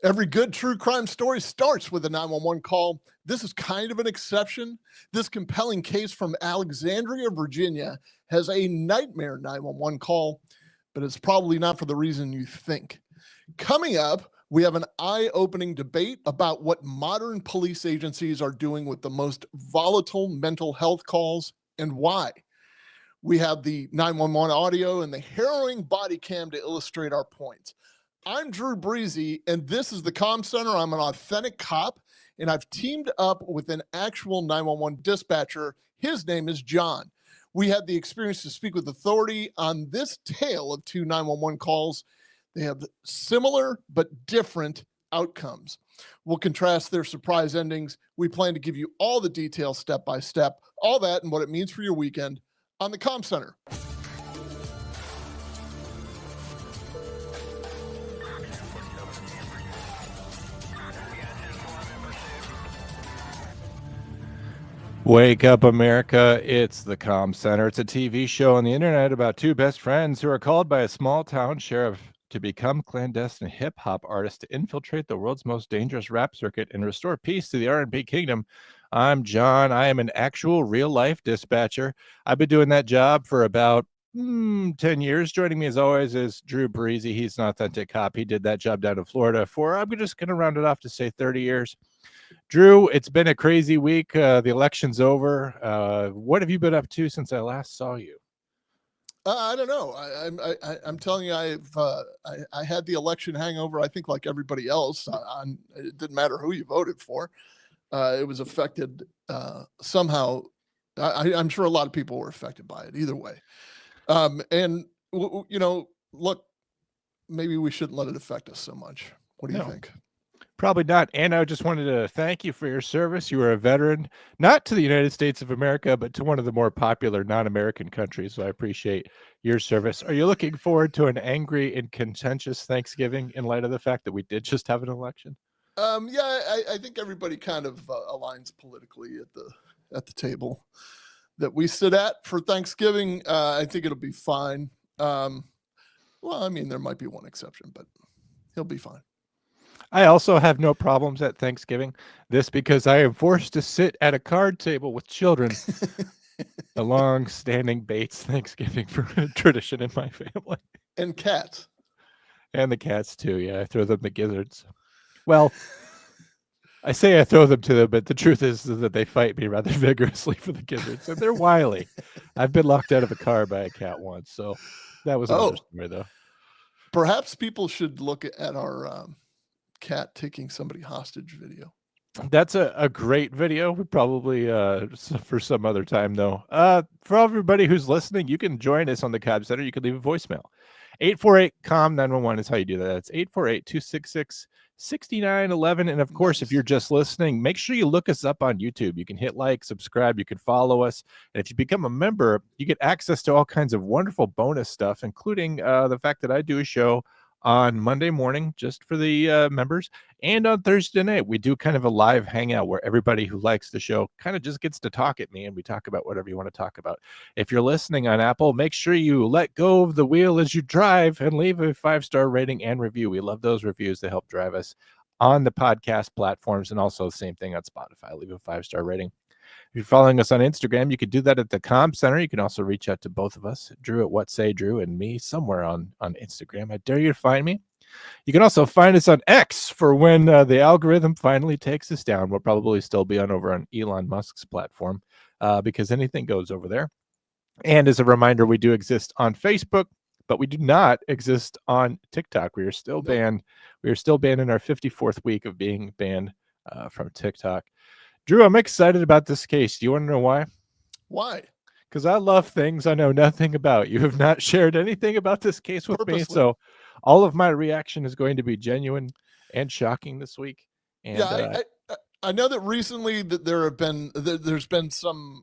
Every good true crime story starts with a 911 call. This is kind of an exception. This compelling case from Alexandria, Virginia has a nightmare 911 call, but it's probably not for the reason you think. Coming up, we have an eye-opening debate about what modern police agencies are doing with the most volatile mental health calls and why. We have the 911 audio and the harrowing body cam to illustrate our points. I'm Drew Breasy, and this is the Comm Center. I'm an authentic cop, and I've teamed up with an actual 911 dispatcher. His name is John. We had the experience to speak with authority on this tale of two 911 calls. They have similar but different outcomes. We'll contrast their surprise endings. We plan to give you all the details step by step, all that and what it means for your weekend on the Comm Center. Wake up, America. It's the Comm Center. It's a TV show on the internet about two best friends who are called by a small town sheriff to become clandestine hip-hop artists to infiltrate the world's most dangerous rap circuit and restore peace to the R&B kingdom. I'm John. I am an actual real-life dispatcher. I've been doing that job for about 10 years. Joining me as always is Drew Breasy. He's an authentic cop. He did that job down in Florida for, I'm just going to round it off to say 30 years. Drew, it's been a crazy week. The election's over. What have you been up to since I last saw you? I don't know. I'm telling you, I had the election hangover. I think like everybody else. It didn't matter who you voted for. It was affected somehow. I'm sure a lot of people were affected by it either way. And look, maybe we shouldn't let it affect us so much. What do you think? Probably not. And I just wanted to thank you for your service. You were a veteran, not to the United States of America, but to one of the more popular non-American countries. So I appreciate your service. Are you looking forward to an angry and contentious Thanksgiving in light of the fact that we did just have an election? Yeah, I think everybody kind of aligns politically at the table that we sit at for Thanksgiving. I think it'll be fine. Well, I mean, there might be one exception, but he'll be fine. I also have no problems at Thanksgiving. This because I am forced to sit at a card table with children. A long-standing Bates Thanksgiving tradition in my family. And cats. And the cats too. Yeah, I throw them the gizzards. Well, I say I throw them to them, but the truth is that they fight me rather vigorously for the gizzards, and they're wily. I've been locked out of a car by a cat once, so that was another story, though. Perhaps people should look at our cat taking somebody hostage video. That's a great video. We probably for some other time though. For everybody who's listening, you can join us on the Comm Center. You can leave a voicemail. 848-COMM-911 is how you do that. That's 848-266-6911. And of course, if you're just listening, make sure you look us up on YouTube. You can hit like, subscribe, you can follow us. And if you become a member, you get access to all kinds of wonderful bonus stuff, including the fact that I do a show on Monday morning just for the members, and on Thursday night we do kind of a live hangout where everybody who likes the show kind of just gets to talk at me, and we talk about whatever you want to talk about. If you're listening on Apple, make sure you let go of the wheel as you drive and leave a 5-star rating and review. We love those reviews to help drive us on the podcast platforms, and also the same thing on Spotify. Leave a 5-star rating. If you're following us on Instagram, you could do that at the Comm Center. You can also reach out to both of us, Drew at What Say Drew, and me somewhere on Instagram. I dare you to find me. You can also find us on X for when the algorithm finally takes us down. We'll probably still be over on Elon Musk's platform because anything goes over there. And as a reminder, we do exist on Facebook, but we do not exist on TikTok. We are still banned. We are still banned in our 54th week of being banned from TikTok. Drew, I'm excited about this case. Do you want to know why? Why? Because I love things I know nothing about. You have not shared anything about this case with me, so all of my reaction is going to be genuine and shocking this week. And, yeah, I know that recently that there's been some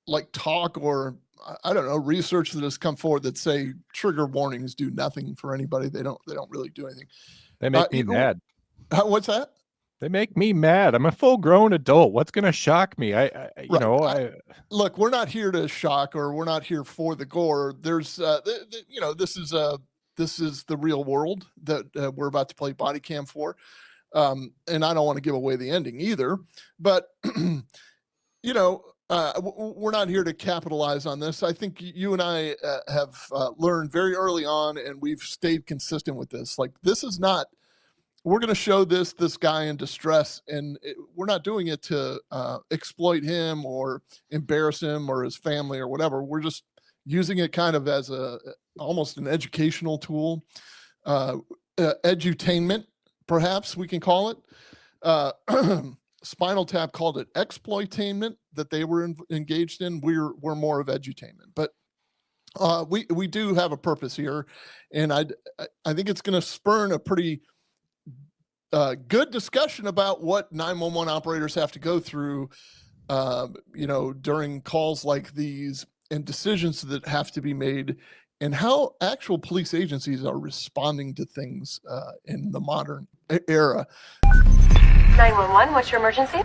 like talk or I don't know research that has come forward that say trigger warnings do nothing for anybody. They don't really do anything. They make me mad. What's that? They make me mad. I'm a full-grown adult. What's going to shock me? Look, we're not here to shock, or we're not here for the gore. There's, this this is the real world that we're about to play body cam for. And I don't want to give away the ending either, but you know, we're not here to capitalize on this. I think you and I have learned very early on, and we've stayed consistent with this. Like, this is not, we're going to show this guy in distress, and we're not doing it to exploit him or embarrass him or his family or whatever. We're just using it kind of as almost an educational tool, edutainment, perhaps we can call it. Spinal Tap called it exploitainment that they were engaged in. We're more of edutainment, but we do have a purpose here, and I think it's going to spurn a pretty good discussion about what 911 operators have to go through, you know, during calls like these, and decisions that have to be made, and how actual police agencies are responding to things in the modern era. 911, what's your emergency?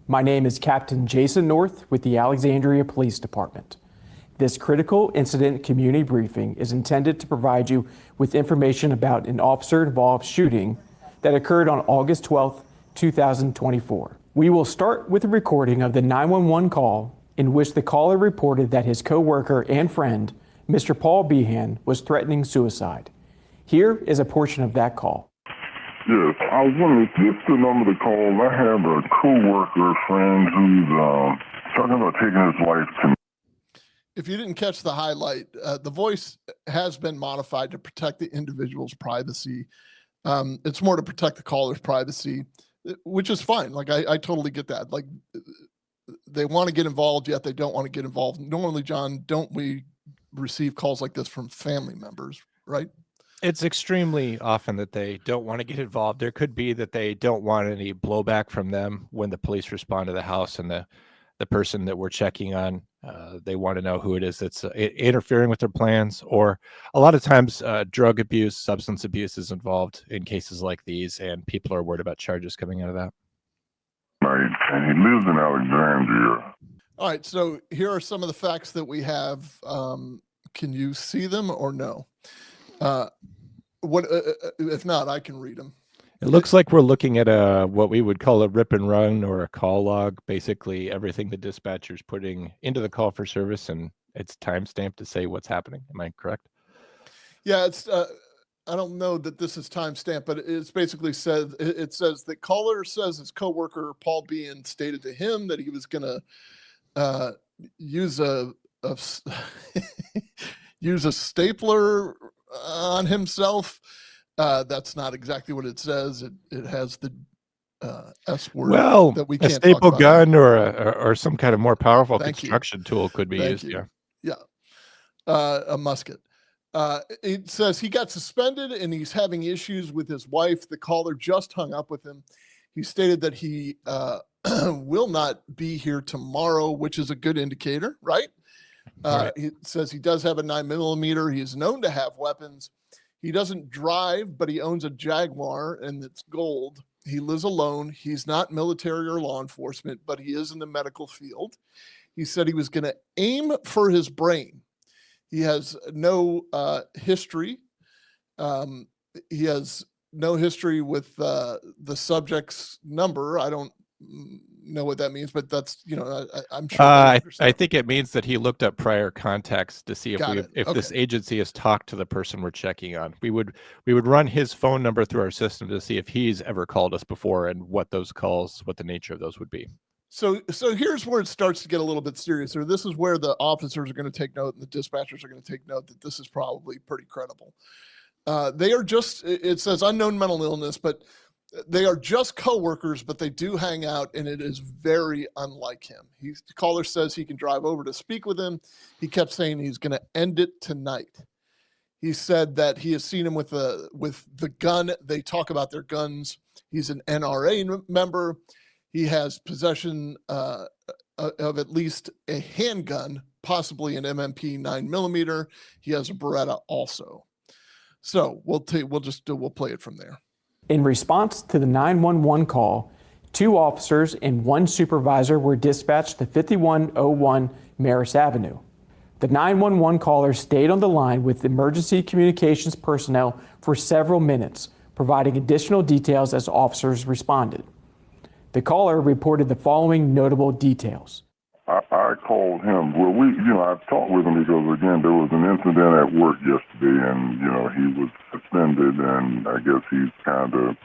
My name is Captain Jason North with the Alexandria Police Department. This critical incident community briefing is intended to provide you with information about an officer-involved shooting that occurred on August 12, 2024. We will start with a recording of the 911 call in which the caller reported that his coworker and friend, Mr. Paul Behan, was threatening suicide. Here is a portion of that call. Yes, I was wondering, is this the number to call? I have a co-worker friend who's talking about taking his life tonight. If you didn't catch the highlight, the voice has been modified to protect the individual's privacy. It's more to protect the caller's privacy, which is fine. Like, I totally get that. Like, they want to get involved, yet they don't want to get involved. Normally, John, don't we receive calls like this from family members, right? It's extremely often that they don't want to get involved. There could be that they don't want any blowback from them when the police respond to the house, and the person that we're checking on, they want to know who it is that's interfering with their plans. Or a lot of times drug abuse, substance abuse is involved in cases like these, and people are worried about charges coming out of that. Right, and he lives in Alexandria. All right, so here are some of the facts that we have. Can you see them or no? What if not, I can read them. It looks like we're looking at what we would call a rip and run or a call log. Basically, everything the dispatcher's putting into the call for service, and it's timestamped to say what's happening. Am I correct? Yeah, it's. I don't know that this is timestamped, but it's basically said. It says the caller says his coworker Paul Behan stated to him that he was going to use a use a stapler on himself. That's not exactly what it says. It has the S word. Well, that we a can't staple talk about. gun or some kind of more powerful Thank you. construction tool could be Thank used. you. Yeah. Yeah. A musket. It says he got suspended and he's having issues with his wife. The caller just hung up with him. He stated that he will not be here tomorrow, which is a good indicator, right? Right. He says he does have a 9mm. He is known to have weapons. He doesn't drive, but he owns a Jaguar, and it's gold. He lives alone. He's not military or law enforcement, but he is in the medical field. He said he was going to aim for his brain. He has no history. He has no history with the subject's number. I don't know what that means, but that's, you know, I'm sure. I think it means that he looked up prior contacts to see if this agency has talked to the person we're checking on. We would run his phone number through our system to see if he's ever called us before and what those calls, what the nature of those would be. So here's where it starts to get a little bit serious. Or this is where the officers are going to take note and the dispatchers are going to take note that this is probably pretty credible. They are just, it says unknown mental illness, but they are just coworkers, but they do hang out, and it is very unlike him. The caller says he can drive over to speak with him. He kept saying he's going to end it tonight. He said that he has seen him with the gun. They talk about their guns. He's an NRA member. He has possession of at least a handgun, possibly an MMP 9mm. He has a Beretta also. So we'll play it from there. In response to the 911 call, 2 officers and 1 supervisor were dispatched to 5101 Maris Avenue. The 911 caller stayed on the line with emergency communications personnel for several minutes, providing additional details as officers responded. The caller reported the following notable details. I called him. Well, I talked with him because, again, there was an incident at work yesterday, and, he was suspended, and I guess he's kind of,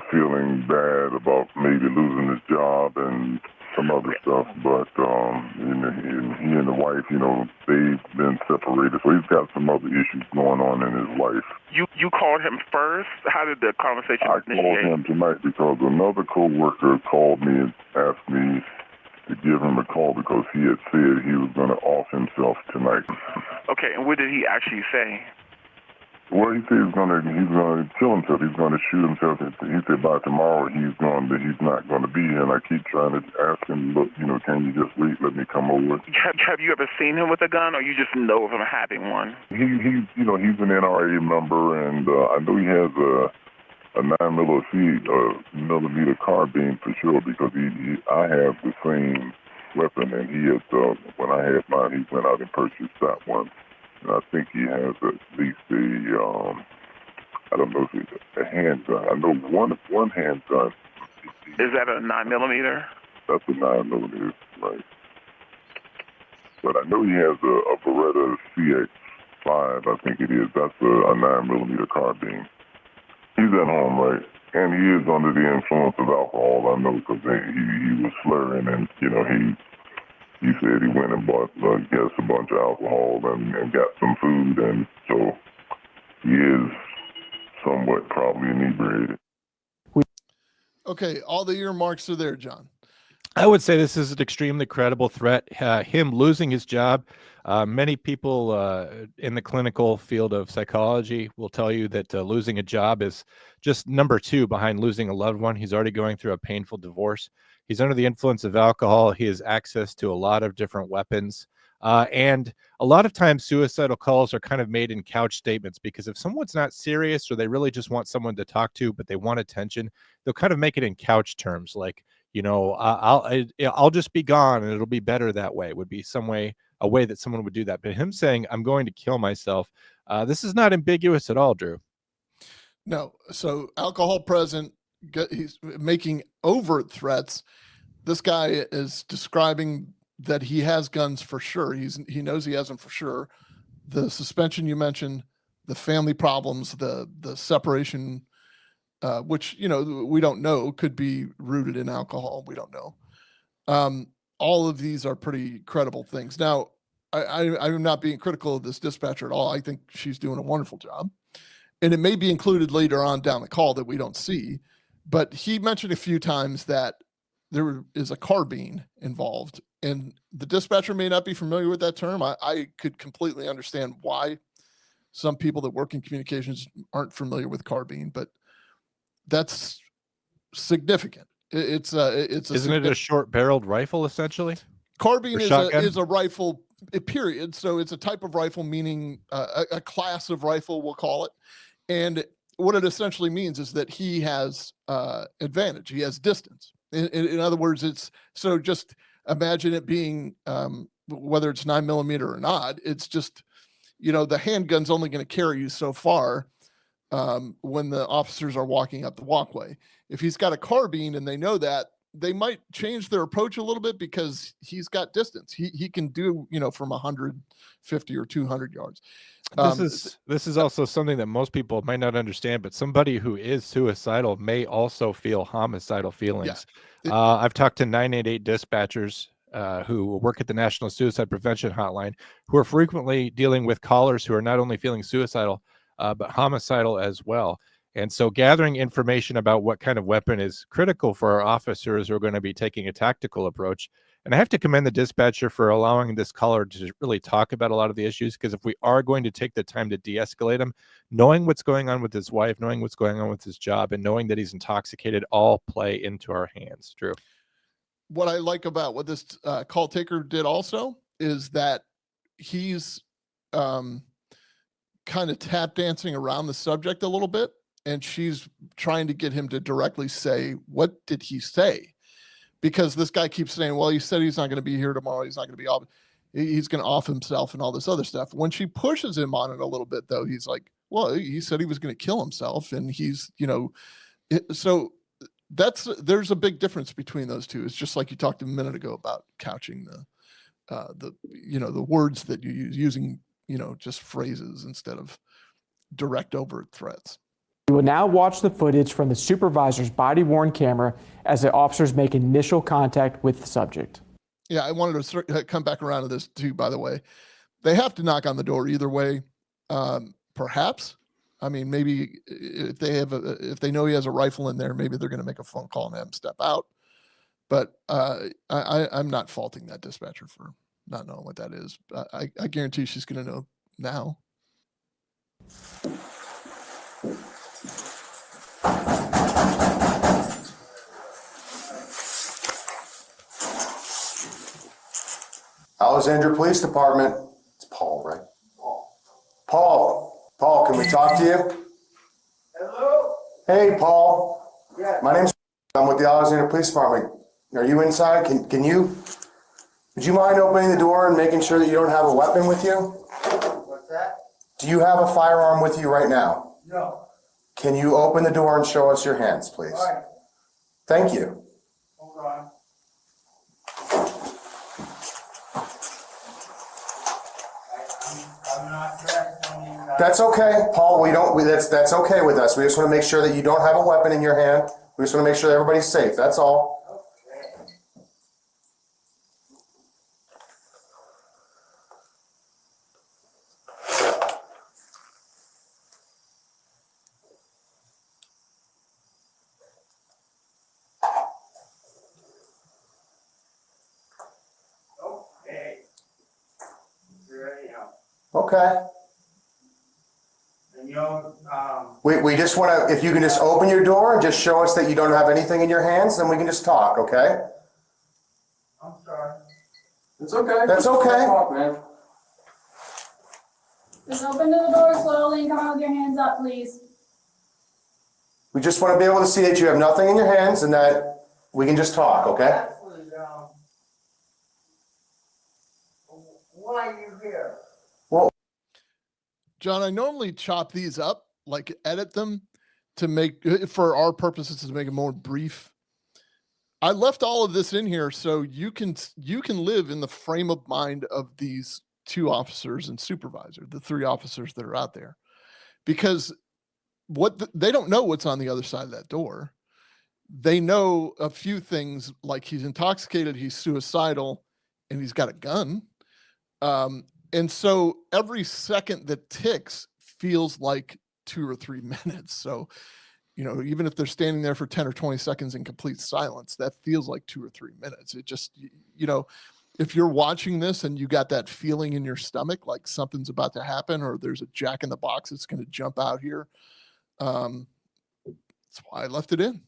feeling bad about maybe losing his job and some other stuff. But he and the wife, they've been separated, so he's got some other issues going on in his life. You called him first? How did the conversation initiate? I called him tonight because another coworker called me and asked me to give him a call because he had said he was going to off himself tonight. Okay, and what did he actually say? Well, he said he's going to kill himself. He's going to shoot himself. He said by tomorrow he's not going to be here. And I keep trying to ask him, look, can you just wait? Let me come over. Have you ever seen him with a gun, or you just know of him having one? He's an NRA member, and I know he has a 9mm carbine for sure because I have the same weapon, and he has when I had mine, he went out and purchased that one. And I think he has at least I don't know if it's a handgun. I know one handgun. Is that a 9mm? That's a 9mm, right. But I know he has a Beretta CX-5, I think it is. That's a 9mm carbine. He's at home, right? And he is under the influence of alcohol, I know, because he was slurring, and, he said he went and bought, gets a bunch of alcohol and got some food, and so he is somewhat probably inebriated. Okay, all the earmarks are there, John. I would say this is an extremely credible threat. Him losing his job. Many people in the clinical field of psychology will tell you that losing a job is just number 2 behind losing a loved one. He's already going through a painful divorce. He's under the influence of alcohol. He has access to a lot of different weapons. And a lot of times suicidal calls are kind of made in couch statements, because if someone's not serious or they really just want someone to talk to, but they want attention, they'll kind of make it in couch terms. Like, I'll just be gone and it'll be better that way, would be a way that someone would do that. But him saying, I'm going to kill myself, this is not ambiguous at all, Drew. No. So alcohol present, he's making overt threats. This guy is describing that he has guns for sure. He knows he has them for sure. The suspension you mentioned, the family problems, the separation, which, we don't know, could be rooted in alcohol. We don't know. All of these are pretty credible things. Now, I'm not being critical of this dispatcher at all. I think she's doing a wonderful job. And it may be included later on down the call that we don't see. But he mentioned a few times that there is a carbine involved. And the dispatcher may not be familiar with that term. I could completely understand why some people that work in communications aren't familiar with carbine, but that's significant. Isn't it a short-barreled rifle, essentially? Carbine is a rifle, period. So it's a type of rifle, meaning a class of rifle, we'll call it. And what it essentially means is that he has advantage. He has distance. In other words, just imagine it being, whether it's 9mm or not, it's just, the handgun's only going to carry you so far when the officers are walking up the walkway. If he's got a carbine and they know that, they might change their approach a little bit because he's got distance. He can do, from 150 or 200 yards. This is also something that most people might not understand, but somebody who is suicidal may also feel homicidal feelings. Yeah. I've talked to 988 dispatchers who work at the National Suicide Prevention Hotline, who are frequently dealing with callers who are not only feeling suicidal, but homicidal as well. And so gathering information about what kind of weapon is critical for our officers who are going to be taking a tactical approach. And I have to commend the dispatcher for allowing this caller to really talk about a lot of the issues, because if we are going to take the time to de-escalate him, knowing what's going on with his wife, knowing what's going on with his job, and knowing that he's intoxicated all play into our hands. Drew. What I like about what this call taker did also is that he's kind of tap dancing around the subject a little bit. And she's trying to get him to directly say, what did he say? Because this guy keeps saying, well, he said he's not going to be here tomorrow. He's not going to be off. he's going to off himself and all this other stuff. When she pushes him on it a little bit, though, he's like, well, he said he was going to kill himself, and he's, so there's a big difference between those two. It's just like you talked a minute ago about couching the words that you use, using, just phrases instead of direct overt threats. We will now watch the footage from the supervisor's body-worn camera as the officers make initial contact with the subject. Yeah, I wanted to come back around to this too, by the way. They have to knock on the door either way. Perhaps. I mean, maybe if they know he has a rifle in there, maybe they're going to make a phone call and have him step out. But I'm not faulting that dispatcher for not knowing what that is. I guarantee she's going to know now. Alexandria Police Department. It's Paul, right? Paul, can we talk to you? Hello? Hey, Paul. Yeah. My name's I'm with the Alexandria Police Department. Are you inside? Would you mind opening the door and making sure that you don't have a weapon with you? What's that? Do you have a firearm with you right now? No. Can you open the door and show us your hands, please? All right. Thank you. Hold on. I'm not dressed on you. That's okay, Paul. That's okay with us. We just want to make sure that you don't have a weapon in your hand. We just want to make sure that everybody's safe. That's all. Okay. Okay. Here I am. Okay. And We just want to, if you can just open your door and just show us that you don't have anything in your hands, then we can just talk, okay? I'm sorry. It's okay. That's okay. Talk, man. Just open the door slowly and come out with your hands up, please. We just want to be able to see that you have nothing in your hands and that we can just talk, okay? Actually, why are you here? John, I normally chop these up, like edit them to make, for our purposes, to make it more brief. I left all of this in here so you can live in the frame of mind of these two officers and supervisor, the three officers that are out there, because they don't know what's on the other side of that door. They know a few things, like he's intoxicated, he's suicidal, and he's got a gun. And so every second that ticks feels like 2 or 3 minutes. So, even if they're standing there for 10 or 20 seconds in complete silence, that feels like 2 or 3 minutes. It just, if you're watching this and you got that feeling in your stomach, like something's about to happen, or there's a jack in the box that's going to jump out here, that's why I left it in.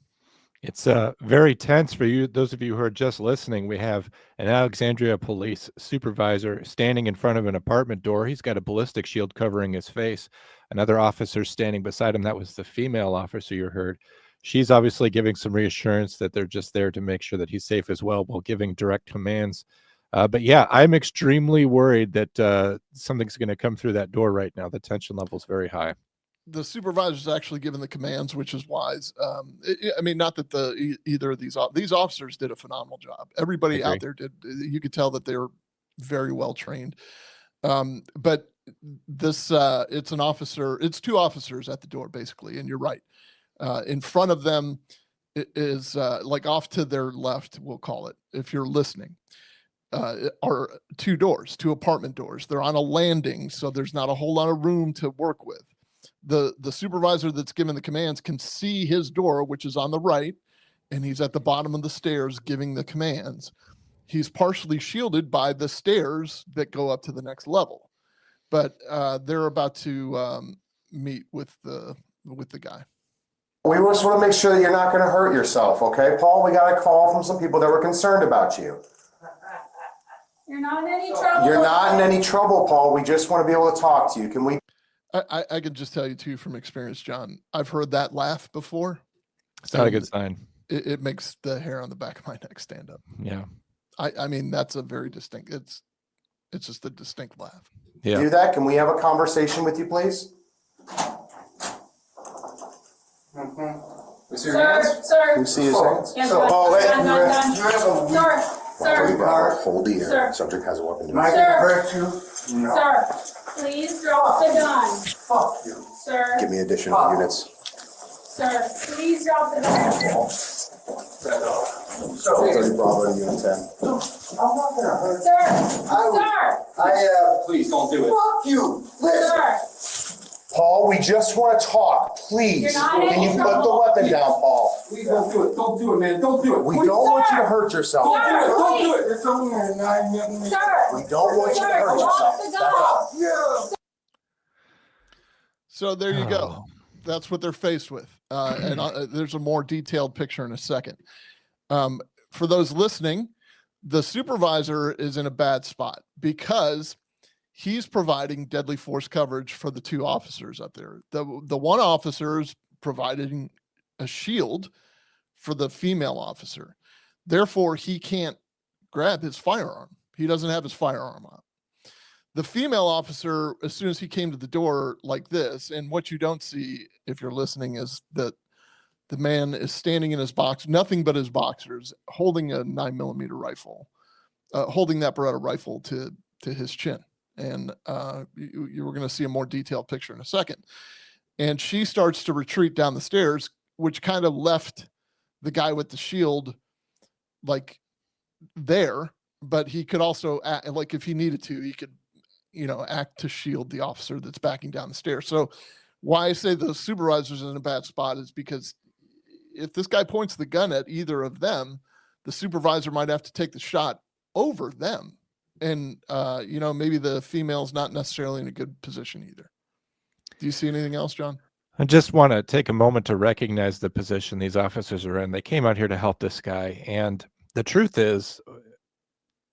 It's very tense for you. Those of you who are just listening, we have an Alexandria police supervisor standing in front of an apartment door. He's got a ballistic shield covering his face. Another officer standing beside him. That was the female officer you heard. She's obviously giving some reassurance that they're just there to make sure that he's safe as well, while giving direct commands. But yeah, I'm extremely worried that something's going to come through that door right now. The tension level is very high. The supervisor's actually given the commands, which is wise. Not that either of these officers did a phenomenal job. Everybody out there did. You could tell that they're very well trained. But this, it's two officers at the door, basically. And you're right. In front of them is like off to their left, we'll call it, if you're listening, are two apartment doors. They're on a landing, so there's not a whole lot of room to work with. The supervisor that's given the commands can see his door, which is on the right, and he's at the bottom of the stairs giving the commands. He's partially shielded by the stairs that go up to the next level, but they're about to meet with the guy. We just want to make sure that you're not going to hurt yourself, okay, Paul? We got a call from some people that were concerned about you. You're not in any trouble. You're not in any trouble, Paul. We just want to be able to talk to you. Can we? I can just tell you too from experience, John, I've heard that laugh before. It's not a good sign. It makes the hair on the back of my neck stand up. Yeah. I mean, that's a very distinct, It's just a distinct laugh. Yeah. Do that? Can we have a conversation with you, please? We see your hands? Sir, We see his hands? Hands So, up. oh, wait, Gun, gun, gun. you have a Sir, hold the Sir. air. Subject has a weapon. Am I gonna hurt you? No. sir, please drop the gun. Fuck you. Sir, Give me additional units. sir, please drop the gun. So, 30 Bravo to unit 10. I'm not gonna hurt Sir, please don't do it. Fuck you. Listen. sir, Paul, we just want to talk, please. You're not in Can you put the trouble. weapon down, Paul? Please don't do it. Don't do it, man. Don't do it. We Please. don't want you to hurt yourself. Don't do it. It's only a 9mm. sir. We don't want you to hurt Drop yourself. the Back up. gun. Yeah. So there you go. Oh. That's what they're faced with. There's a more detailed picture in a second. For those listening, the supervisor is in a bad spot because he's providing deadly force coverage for the two officers up there. The one officer is providing a shield for the female officer. Therefore, he can't grab his firearm. He doesn't have his firearm on. The female officer, as soon as he came to the door like this, and what you don't see if you're listening is that the man is standing in his box, nothing but his boxers, holding a 9mm rifle, holding that Beretta rifle to his chin. And you were going to see a more detailed picture in a second. And she starts to retreat down the stairs, which kind of left the guy with the shield like there, but he could also act, like if he needed to, he could, act to shield the officer that's backing down the stairs. So why I say the supervisor's in a bad spot is because if this guy points the gun at either of them, the supervisor might have to take the shot over them. And, maybe the female's not necessarily in a good position either. Do you see anything else, John? I just want to take a moment to recognize the position these officers are in. They came out here to help this guy. And the truth is,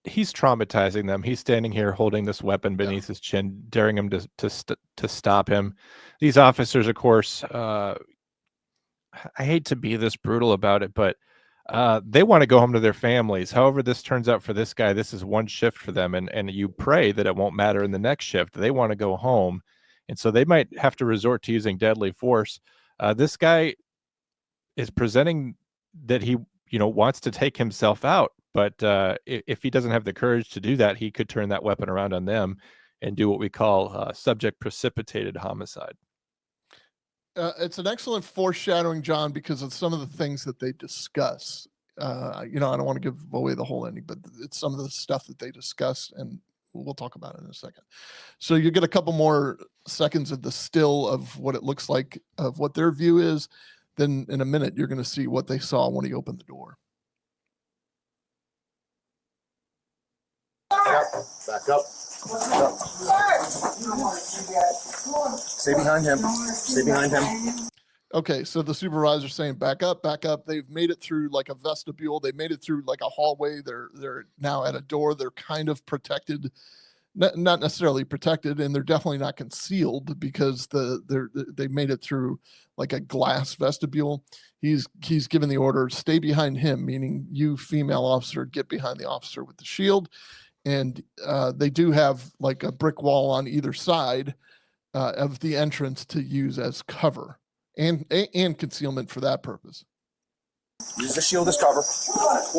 he's traumatizing them. He's standing here holding this weapon beneath his chin, daring him to stop him. These officers, of course, I hate to be this brutal about it, but they want to go home to their families. However this turns out for this guy, this is one shift for them, and you pray that it won't matter in the next shift. They want to go home, and so they might have to resort to using deadly force. This guy is presenting that he wants to take himself out, but if he doesn't have the courage to do that, he could turn that weapon around on them and do what we call subject precipitated homicide. It's an excellent foreshadowing, John, because of some of the things that they discuss. I don't want to give away the whole ending, but it's some of the stuff that they discuss, and we'll talk about it in a second. So you get a couple more seconds of the still of what it looks like, of what their view is. Then in a minute, you're going to see what they saw when he opened the door. Back up. Stay behind him. Stay behind him. Okay, so the supervisor's saying, back up, back up. They've made it through like a vestibule. They made it through like a hallway. They're now at a door. They're kind of protected, not necessarily protected, and they're definitely not concealed because they made it through like a glass vestibule. He's given the order, stay behind him, meaning you, female officer, get behind the officer with the shield. And they do have like a brick wall on either side of the entrance to use as cover and concealment for that purpose. Use the shield as cover. Sir,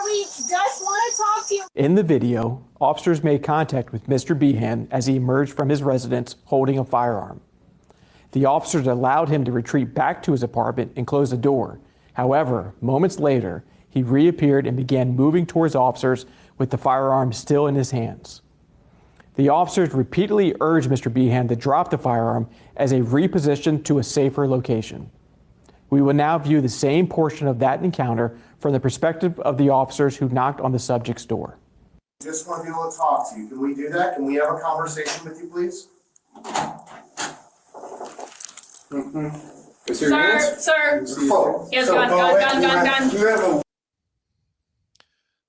we just want to talk to you. In the video, officers made contact with Mr. Behan as he emerged from his residence holding a firearm. The officers allowed him to retreat back to his apartment and close the door. However, moments later, he reappeared and began moving towards officers with the firearm still in his hands. The officers repeatedly urged Mr. Behan to drop the firearm as they repositioned to a safer location. We will now view the same portion of that encounter from the perspective of the officers who knocked on the subject's door. I just want to be able to talk to you. Can we do that? Can we have a conversation with you, please? Sir, yes, gun.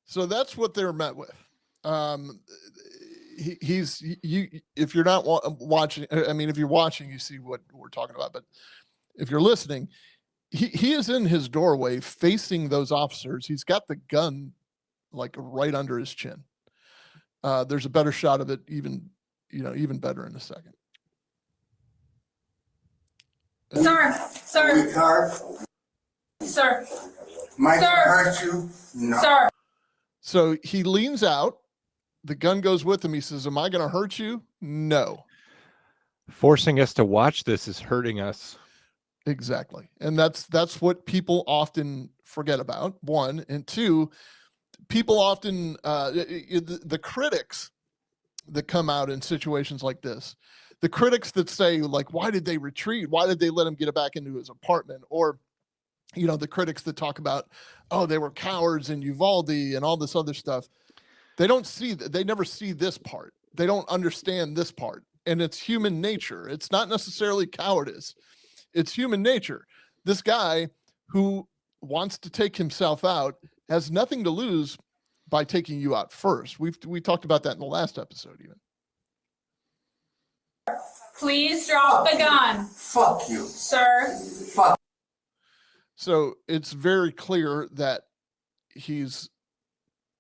So that's what they're met with. If you're not watching, I mean, if you're watching, you see what we're talking about. But if you're listening, he is in his doorway facing those officers. He's got the gun like right under his chin. there's a better shot of it, even better in a second. Sir. Car. Sir. Mike Sir. hurt you? No. Sir. So he leans out. The gun goes with him. He says, "Am I going to hurt you?" No. Forcing us to watch this is hurting us. Exactly. And that's what people often forget about, one. And two, people often, the critics that come out in situations like this, the critics that say, like, why did they retreat? Why did they let him get back into his apartment? Or, the critics that talk about, oh, they were cowards in Uvalde and all this other stuff. They never see this part. They don't understand this part. And it's human nature. It's not necessarily cowardice. It's human nature. This guy who wants to take himself out has nothing to lose by taking you out first. We talked about that in the last episode even. Please drop the gun. Fuck you. Sir. Fuck. So it's very clear that he's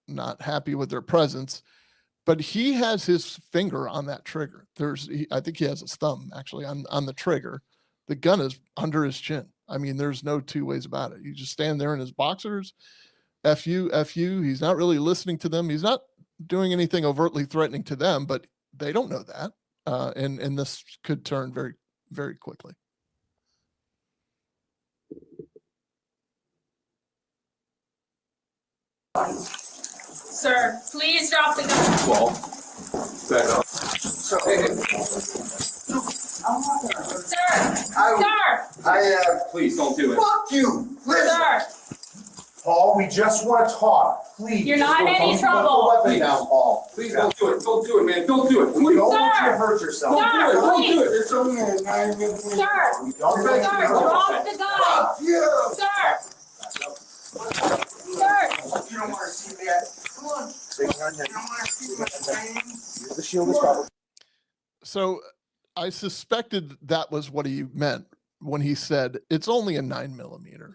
not happy with their presence, but he has his finger on that trigger. I think he has his thumb actually on the trigger. The gun is under his chin. I mean, there's no two ways about it. You just stand there in his boxers. F you. He's not really listening to them. He's not doing anything overtly threatening to them, but they don't know that. And this could turn very, very quickly. Sir, please drop the gun. Well, back up. So, I'm not gonna hurt Sir. Please don't do it. Fuck you. Listen. Sir. Paul, we just want to talk. Please. You're not in any trouble. Put the weapon down, Paul. Please don't do it. Don't do it, man. Don't do it. We Please. don't want you Sir. to hurt yourself. Sir. Don't do it. Please. It's only a 9 minute. Sir. We don't want you to Sir, hurt drop yourself. the gun. Fuck you. Sir. Sir. You don't want to see that. Come on. Stay behind him. You don't want to see my pain. Use the shield as cover. So I suspected that was what he meant when he said it's only a 9mm.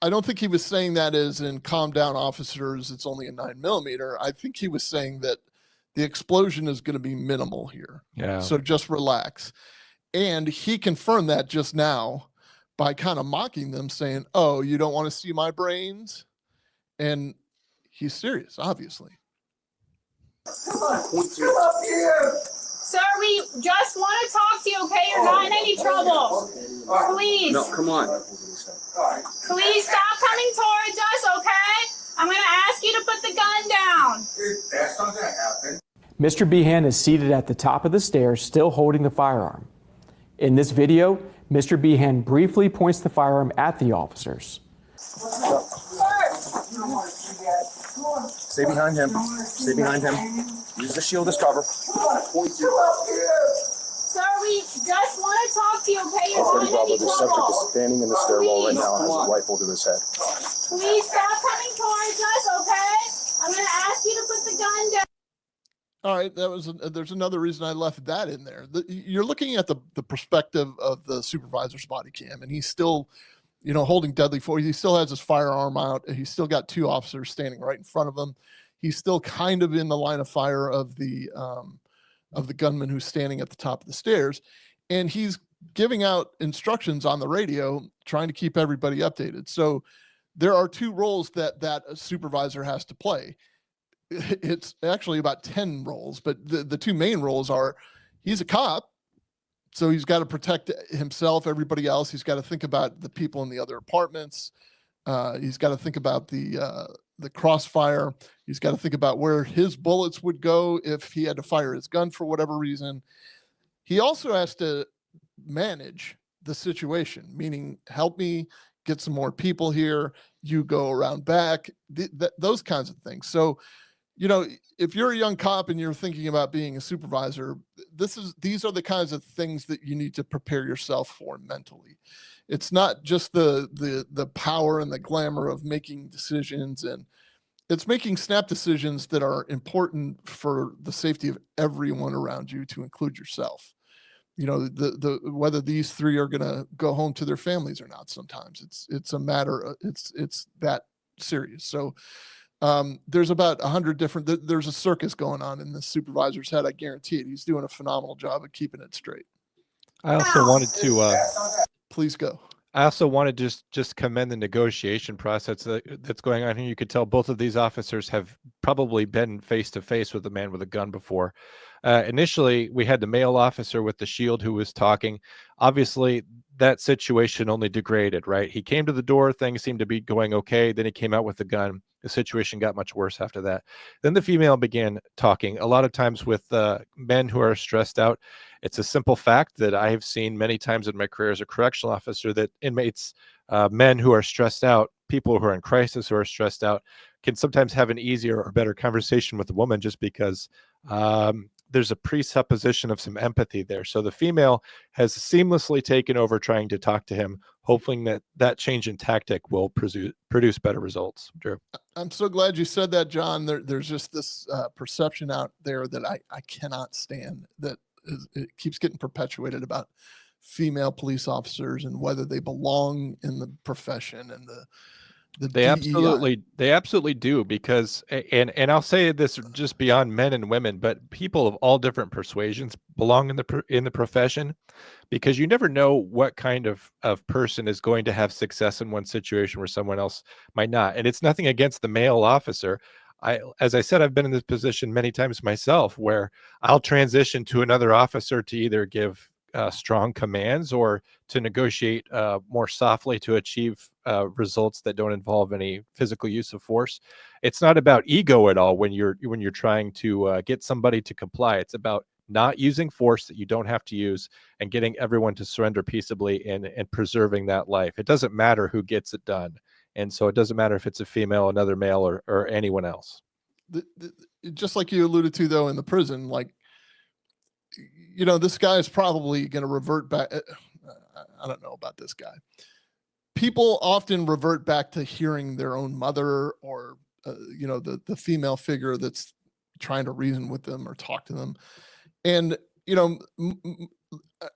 I don't think he was saying that as in calm down officers, it's only a 9mm. I think he was saying that the explosion is going to be minimal here. Yeah. So just relax. And he confirmed that just now by kind of mocking them, saying, "Oh, you don't want to see my brains?" And he's serious, obviously. Come on. Come up here. Sir, we just want to talk to you, okay? You're not in any trouble. Please. No, come on. Please stop coming towards us, okay? I'm going to ask you to put the gun down. That's not gonna happen. Mr. Behan is seated at the top of the stairs, still holding the firearm. In this video, Mr. Behan briefly points the firearm at the officers. Sir. You don't want to see that. Come on. Stay behind him. Stay behind him. Use the shield as cover. Come up here. Sir, we just want to talk to you, okay? You're not in any The subject trouble. is standing in the stairwell right now and has a rifle to his head. Please stop coming towards us, okay? I'm going to ask you to put the gun down. All right, there's another reason I left that in there. You're looking at the perspective of the supervisor's body cam, and he's still, holding deadly force. He still has his firearm out, and he's still got two officers standing right in front of him. He's still kind of in the line of fire of the gunman who's standing at the top of the stairs, and he's giving out instructions on the radio, trying to keep everybody updated. So there are two roles that a supervisor has to play. It's actually about 10 roles, but the two main roles are he's a cop, so he's got to protect himself, everybody else. He's got to think about the people in the other apartments. He's got to think about the crossfire. He's got to think about where his bullets would go if he had to fire his gun for whatever reason. He also has to manage the situation, meaning help me get some more people here. You go around back, those kinds of things. So, if you're a young cop and you're thinking about being a supervisor, these are the kinds of things that you need to prepare yourself for mentally. It's not just the power and the glamour of making decisions, and it's making snap decisions that are important for the safety of everyone around you, to include yourself. Whether these three are going to go home to their families or not. Sometimes it's a matter of, it's that serious. So There's about 100 different, there's a circus going on in this supervisor's head. I guarantee it. He's doing a phenomenal job of keeping it straight. I also wanted to Please go. I also wanted to just commend the negotiation process that's going on here. You could tell both of these officers have probably been face to face with a man with a gun before. Initially, we had the male officer with the shield who was talking. Obviously, that situation only degraded, right? He came to the door, things seemed to be going okay. Then he came out with the gun. The situation got much worse after that. Then the female began talking. A lot of times with men who are stressed out, it's a simple fact that I have seen many times in my career as a correctional officer that inmates, men who are stressed out, people who are in crisis who are stressed out, can sometimes have an easier or better conversation with a woman just because there's a presupposition of some empathy there. So the female has seamlessly taken over trying to talk to him, hoping that that change in tactic will produce better results. Drew. I'm so glad you said that, John. There's just this perception out there that I cannot stand, that it keeps getting perpetuated about female police officers and whether they belong in the profession and the They DEI. absolutely do, because and I'll say this just beyond men and women, but people of all different persuasions belong in the profession, because you never know what kind of person is going to have success in one situation where someone else might not. And it's nothing against the male officer. As I said, I've been in this position many times myself where I'll transition to another officer to either give strong commands or to negotiate more softly to achieve results that don't involve any physical use of force. It's not about ego at all when you're trying to get somebody to comply. It's about not using force that you don't have to use and getting everyone to surrender peaceably and preserving that life. It doesn't matter who gets it done. And so it doesn't matter if it's a female, another male, or anyone else. Just like you alluded to, though, in the prison, like, this guy is probably going to revert back. I don't know about this guy. People often revert back to hearing their own mother or, the female figure that's trying to reason with them or talk to them. And,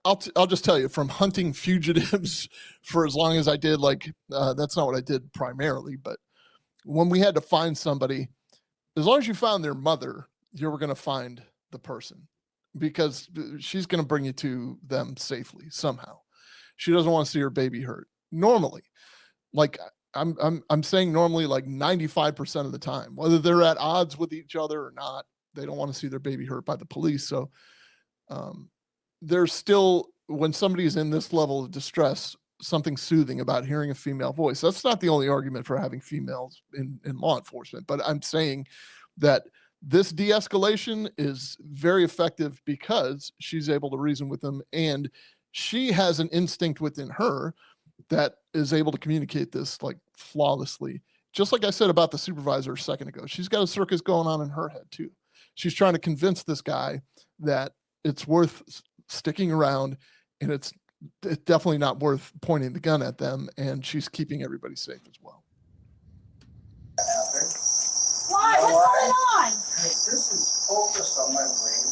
I'll just tell you, from hunting fugitives for as long as I did, that's not what I did primarily, but when we had to find somebody, as long as you found their mother, you were going to find the person, because she's going to bring you to them safely somehow. She doesn't want to see her baby hurt. Normally, I'm saying normally, like 95% of the time, whether they're at odds with each other or not, they don't want to see their baby hurt by the police. So there's still, when somebody is in this level of distress, something soothing about hearing a female voice. That's not the only argument for having females in law enforcement, but I'm saying that this de-escalation is very effective because she's able to reason with them, and she has an instinct within her that is able to communicate this like flawlessly. Just like I said about the supervisor a second ago, she's got a circus going on in her head too. She's trying to convince this guy that it's worth sticking around, and it's definitely not worth pointing the gun at them, and she's keeping everybody safe as well. Why? What's going on? This is focused on my brain.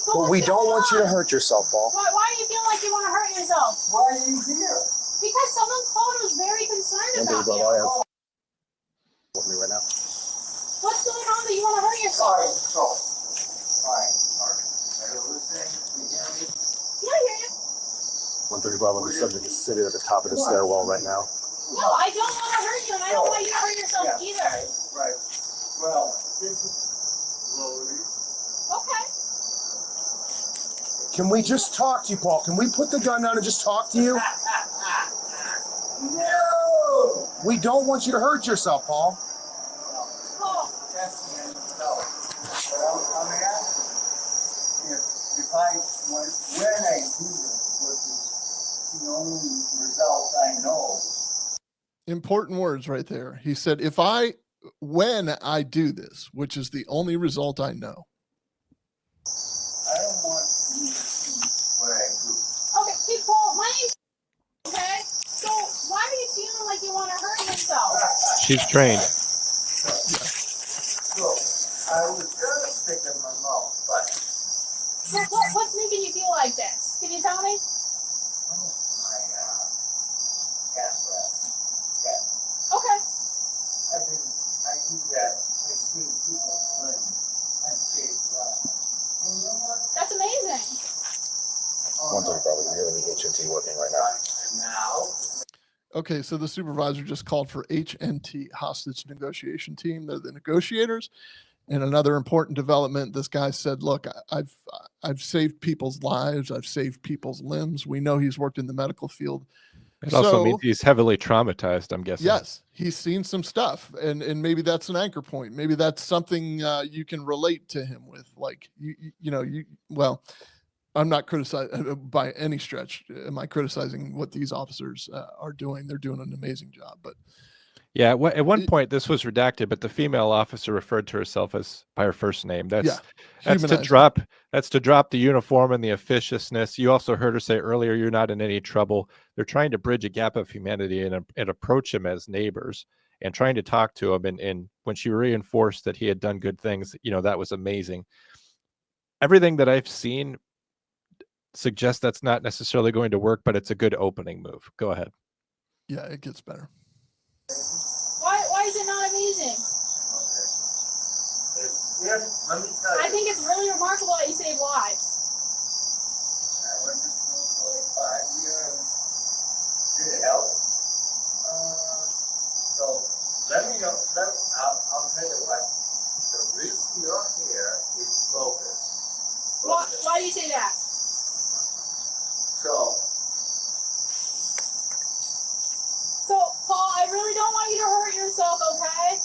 But we don't want you to hurt yourself, Paul. Why do you feel like you want to hurt yourself? Why are you here? Because someone called and was very concerned about you. With me right now. What's going on that you want to hurt yourself? Alright. Are you listening? Can you hear me? Yeah, I hear you. 135 on the subject is sitting at the top of the stairwell right now. No, I don't want to hurt you, and I don't want you to hurt yourself either. Right. Well, this is slowly. Okay. Can we just talk to you, Paul? Can we put the gun down and just talk to you? No! We don't want you to hurt yourself, Paul. Paul. That's the end. No. But I'm asking if when I do this, which is the only result I know. Important words right there. He said, when I do this, which is the only result I know. I don't want you to see what I do. Okay, hey, Paul, my name's okay? So, why are you feeling like you want to hurt yourself? She's trained. So, I was gonna stick in my mouth, but So, what's making you feel like this? Can you tell me? gas left. Okay. I do that he working right now? Okay, so the supervisor just called for HNT, hostage negotiation team. They're the negotiators. And another important development, this guy said, look, I've saved people's lives. I've saved people's limbs. We know he's worked in the medical field. It also means he's heavily traumatized, I'm guessing. Yes, he's seen some stuff, and maybe that's an anchor point. Maybe that's something you can relate to him with. Like, well, I'm not criticizing by any stretch. Am I criticizing what these officers are doing? They're doing an amazing job, but yeah, at one point this was redacted, but the female officer referred to herself as by her first name. That's to drop the uniform and the officiousness. You also heard her say earlier, "You're not in any trouble." They're trying to bridge a gap of humanity and approach him as neighbors and trying to talk to him. And when she reinforced that he had done good things, that was amazing. Everything that I've seen suggests that's not necessarily going to work, but it's a good opening move. Go ahead. Yeah, it gets better. Why is it not amazing? Let me tell I think it's really remarkable that you save lives. I went to school for like 5 years. Did it help? So let me know. I'll tell you what. The reason you're here is focus. Why do you say that? So, Paul, I really don't want you to hurt yourself, okay?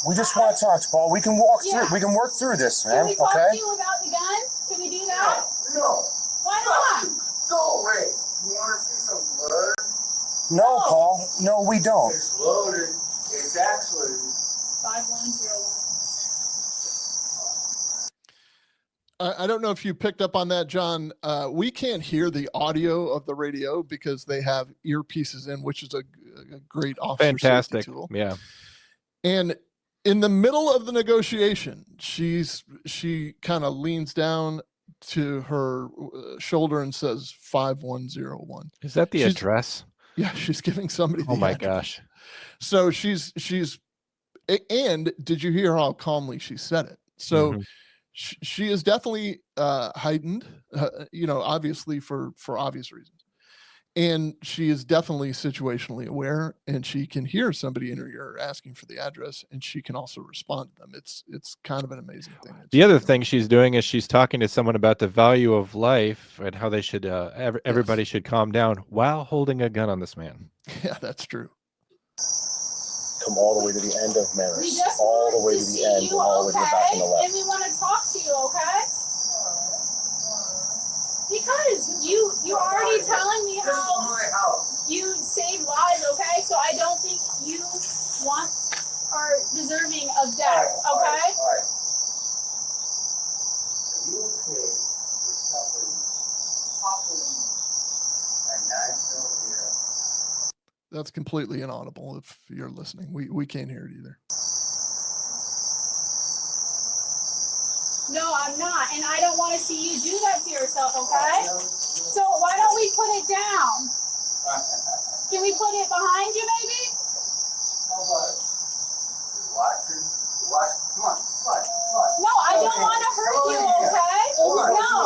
We just want to talk, Paul. We can walk Yeah. through. We can work through this, Can man. we talk Okay. to you about the gun? Can we do that? No. Why not? Go away. You want to see some blood? No, Paul. No, we don't. It's loaded. It's actually 5101. I don't know if you picked up on that, John. We can't hear the audio of the radio because they have earpieces in, which is a great officer Fantastic safety tool. Yeah. And in the middle of the negotiation, she kind of leans down to her shoulder and says 5101. Is that the address? Yeah, she's giving somebody the Oh my address. gosh. So she's and did you hear how calmly she said it? So she is definitely heightened, obviously for obvious reasons. And she is definitely situationally aware, and she can hear somebody in her ear asking for the address, and she can also respond to them. It's kind of an amazing thing. The other thing she's doing is she's talking to someone about the value of life and how they should everybody should calm down while holding a gun on this man. Yeah, that's true. Come all the way to the end of We Maris. just All the want way to to see the end you, and all the way to the back on the okay? left. And we want to talk to you, okay? Because you're already telling me this is how my house. you save lives, okay? So I don't think you are deserving of death, All okay? right. Are you okay with somebody popping a knife over here? That's completely inaudible if you're listening. We can't hear it either. No, I'm not, and I don't want to see you do that to yourself, okay? So why don't we put it down? Can we put it behind you, maybe? How about it? Watching. Come on. No, I don't want to hurt you, okay? No.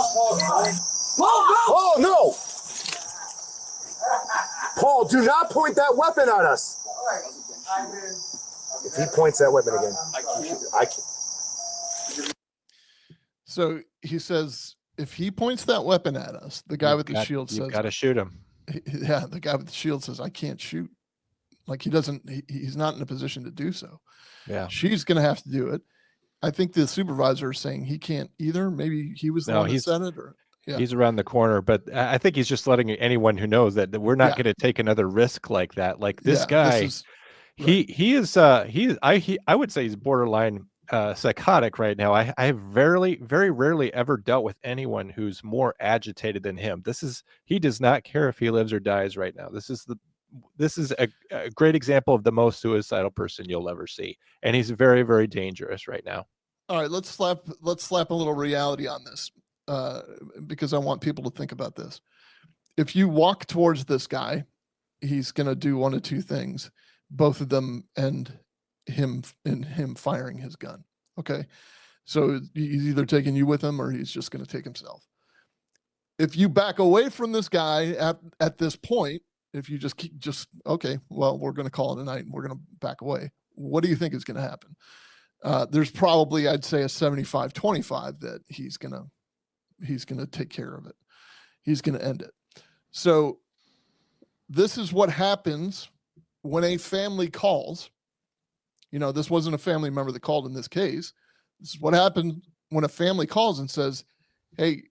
Oh, no! Paul, do not point that weapon at us. All right. If he points that weapon again, I can't. So he says, if he points that weapon at us, the guy with the shield says, "You've got to shoot him." Yeah, the guy with the shield says, I can't shoot. Like he's not in a position to do so. Yeah. She's going to have to do it. I think the supervisor is saying he can't either. Maybe he was the one that said it, or he's around the corner, but I think he's just letting anyone who knows that we're not going to take another risk like that. Like this guy, I would say he's borderline psychotic right now. I have very rarely ever dealt with anyone who's more agitated than him. He does not care if he lives or dies right now. This is a great example of the most suicidal person you'll ever see, and he's very, very dangerous right now. All right, let's slap a little reality on this, because I want people to think about this. If you walk towards this guy, he's going to do one of two things. Both of them end him firing his gun. Okay, so he's either taking you with him or he's just going to take himself. If you back away from this guy at this point, if you just okay, well, we're going to call it a night and we're going to back away. What do you think is going to happen? There's probably, I'd say, a 75-25 that he's going to take care of it. He's going to end it. So this is what happens when a family calls. You know, this wasn't a family member that called in this case. This is what happened when a family calls and says, hey,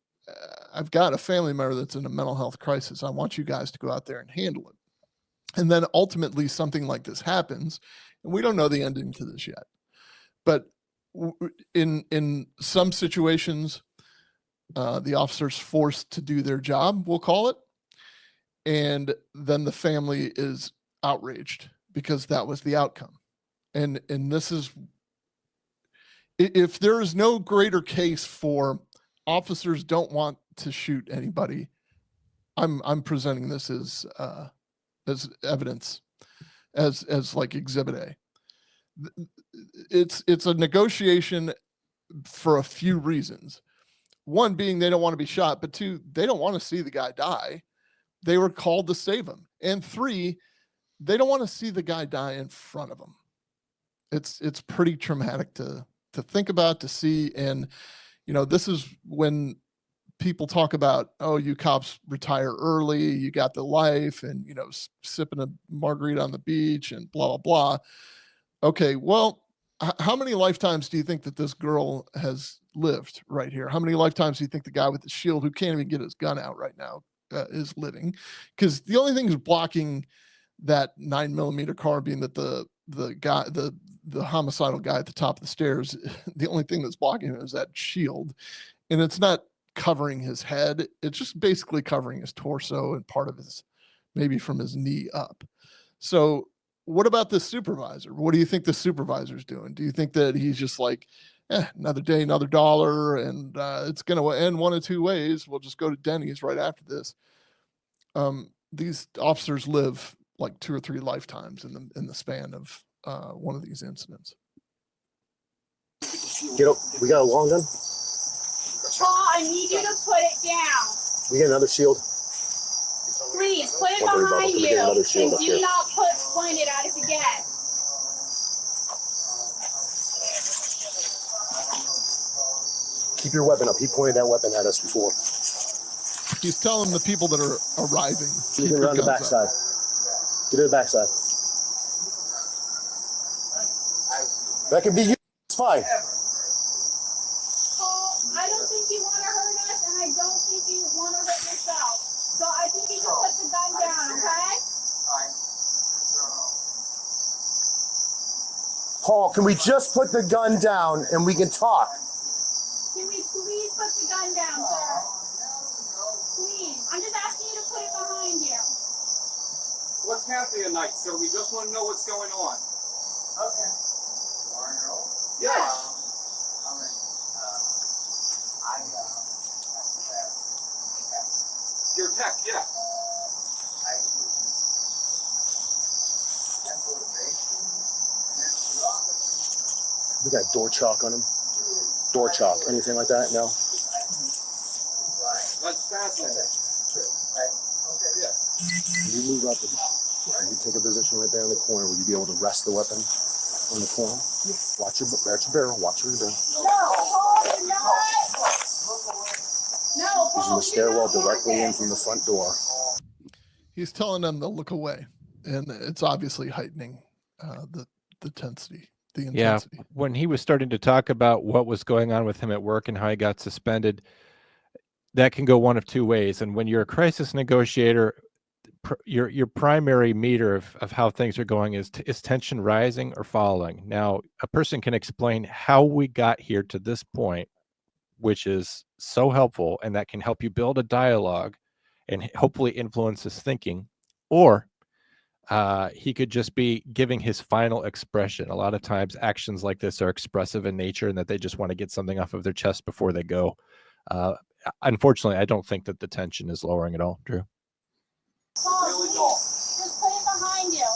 I've got a family member that's in a mental health crisis. I want you guys to go out there and handle it. And then ultimately something like this happens, and we don't know the ending to this yet. But in some situations, the officer's forced to do their job, we'll call it. And then the family is outraged because that was the outcome. And this is, if there is no greater case for officers don't want to shoot anybody, I'm presenting this as evidence, as like Exhibit A. It's a negotiation for a few reasons. One being they don't want to be shot, but two, they don't want to see the guy die. They were called to save him. And three, they don't want to see the guy die in front of them. It's pretty traumatic to think about, to see. And, you know, this is when people talk about, oh, you cops retire early, you got the life, and, you know, sipping a margarita on the beach and blah, blah, blah. Okay, well, how many lifetimes do you think that this girl has lived right here? How many lifetimes do you think the guy with the shield who can't even get his gun out right now is living? Because the only thing is blocking that 9mm carbine that the guy, the homicidal guy at the top of the stairs, the only thing that's blocking him is that shield. And it's not covering his head. It's just basically covering his torso and part of his, maybe from his knee up. So what about this supervisor? What do you think the supervisor's doing? Do you think that he's just like, another day, another dollar, and it's going to end one of two ways. We'll just go to Denny's right after this. These officers live like 2 or 3 lifetimes in the span of one of these incidents. Get up. We got a long gun. Paul, I need you to put it down. We get another shield. Please put it Don't worry about it. behind We're gonna get another you, shield and up do here. not point it at us again. Keep your weapon up. He pointed that weapon at us before. He's telling the people that are arriving. You keep can your run the guns backside. up. Get to the backside. That could be you. It's fine. Paul, I don't think you want to hurt us, and I don't think you want to hurt yourself. So I think you can put the gun down, okay? Paul, can we just put the gun down and we can talk? Can we please put the gun down, sir? Please. I'm just asking you to put it behind you. What's happening tonight, sir? We just want to know what's going on. Okay. Yeah. Your tech, yeah. We got door chalk on him. Door chalk. Anything like that? No? That's fascinating. Can you move up and you take a position right there in the corner? Will you be able to rest the weapon on the corner? Watch your barrel. Watch where you're doing. No, Paul, you're not. No, Paul, Using the stairwell you're not. directly in from the front door. He's telling them to look away, and it's obviously heightening the intensity. Yeah, when he was starting to talk about what was going on with him at work and how he got suspended, that can go one of two ways. And when you're a crisis negotiator, your primary meter of how things are going is tension rising or falling. Now, a person can explain how we got here to this point, which is so helpful, and that can help you build a dialogue and hopefully influence his thinking, or he could just be giving his final expression. A lot of times actions like this are expressive in nature and that they just want to get something off of their chest before they go. Unfortunately, I don't think that the tension is lowering at all, Drew. Paul, please, just put it behind you.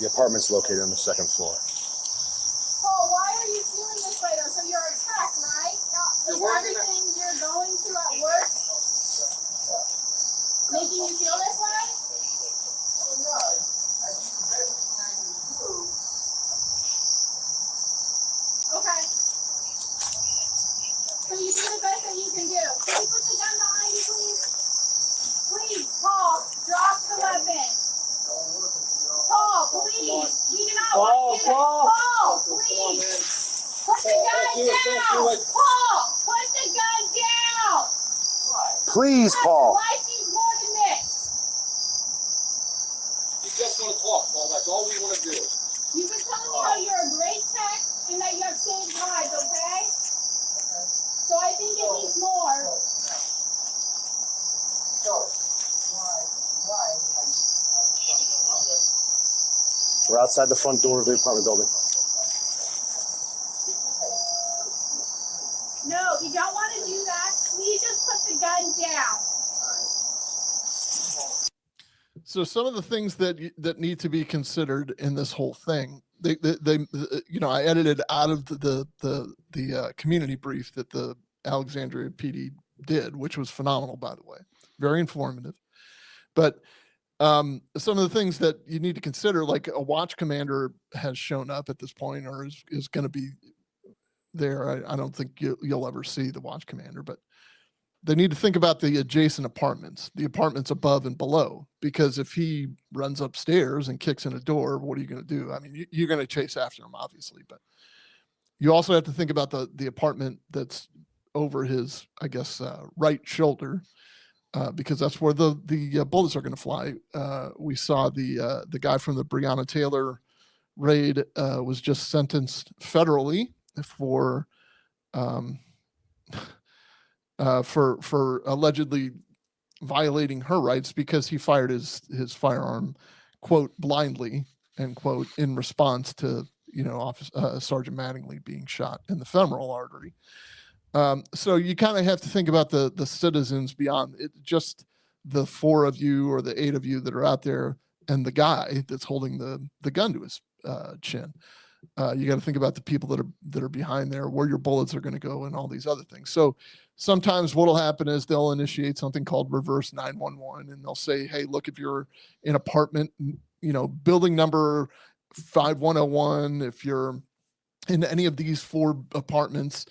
The apartment's located on the second floor. Paul, why are you feeling this way though? So you're everything you're going through at work making you feel this way? Okay. So you do the best that you can do. Can you put the gun behind you, please? Please, Paul, drop the weapon. Paul, please. We do not want you to. Paul, please. Put the gun down. Paul, put the gun down. Please, Paul. Life needs more than this. You just want to talk, Paul. That's all we want to do. You've been telling me how you're a great tech and that you have saved lives, okay? So I think it needs more. We're outside the front door of the apartment building. No, you don't want to do that. Please just put the gun down. So some of the things that need to be considered in this whole thing, they I edited out of the community brief that the Alexandria PD did, which was phenomenal, by the way, very informative. But some of the things that you need to consider, like a watch commander has shown up at this point, or is going to be there. I don't think you'll ever see the watch commander, but they need to think about the adjacent apartments, the apartments above and below, because if he runs upstairs and kicks in a door, what are you going to do? I mean, you're going to chase after him, obviously, but you also have to think about the apartment that's over his, I guess, right shoulder, because that's where the bullets are going to fly. We saw the guy from the Breonna Taylor raid was just sentenced federally for allegedly violating her rights because he fired his firearm, quote, blindly, end quote, in response to Sergeant Mattingly being shot in the femoral artery. So you kind of have to think about the citizens beyond it, just the 4 of you or the 8 of you that are out there, and the guy that's holding the gun to his chin. You got to think about the people that are behind there, where your bullets are going to go, and all these other things. So sometimes what'll happen is they'll initiate something called reverse 911, and they'll say, hey, look, if you're in apartment, building number 5101, if you're in any of these 4 apartments,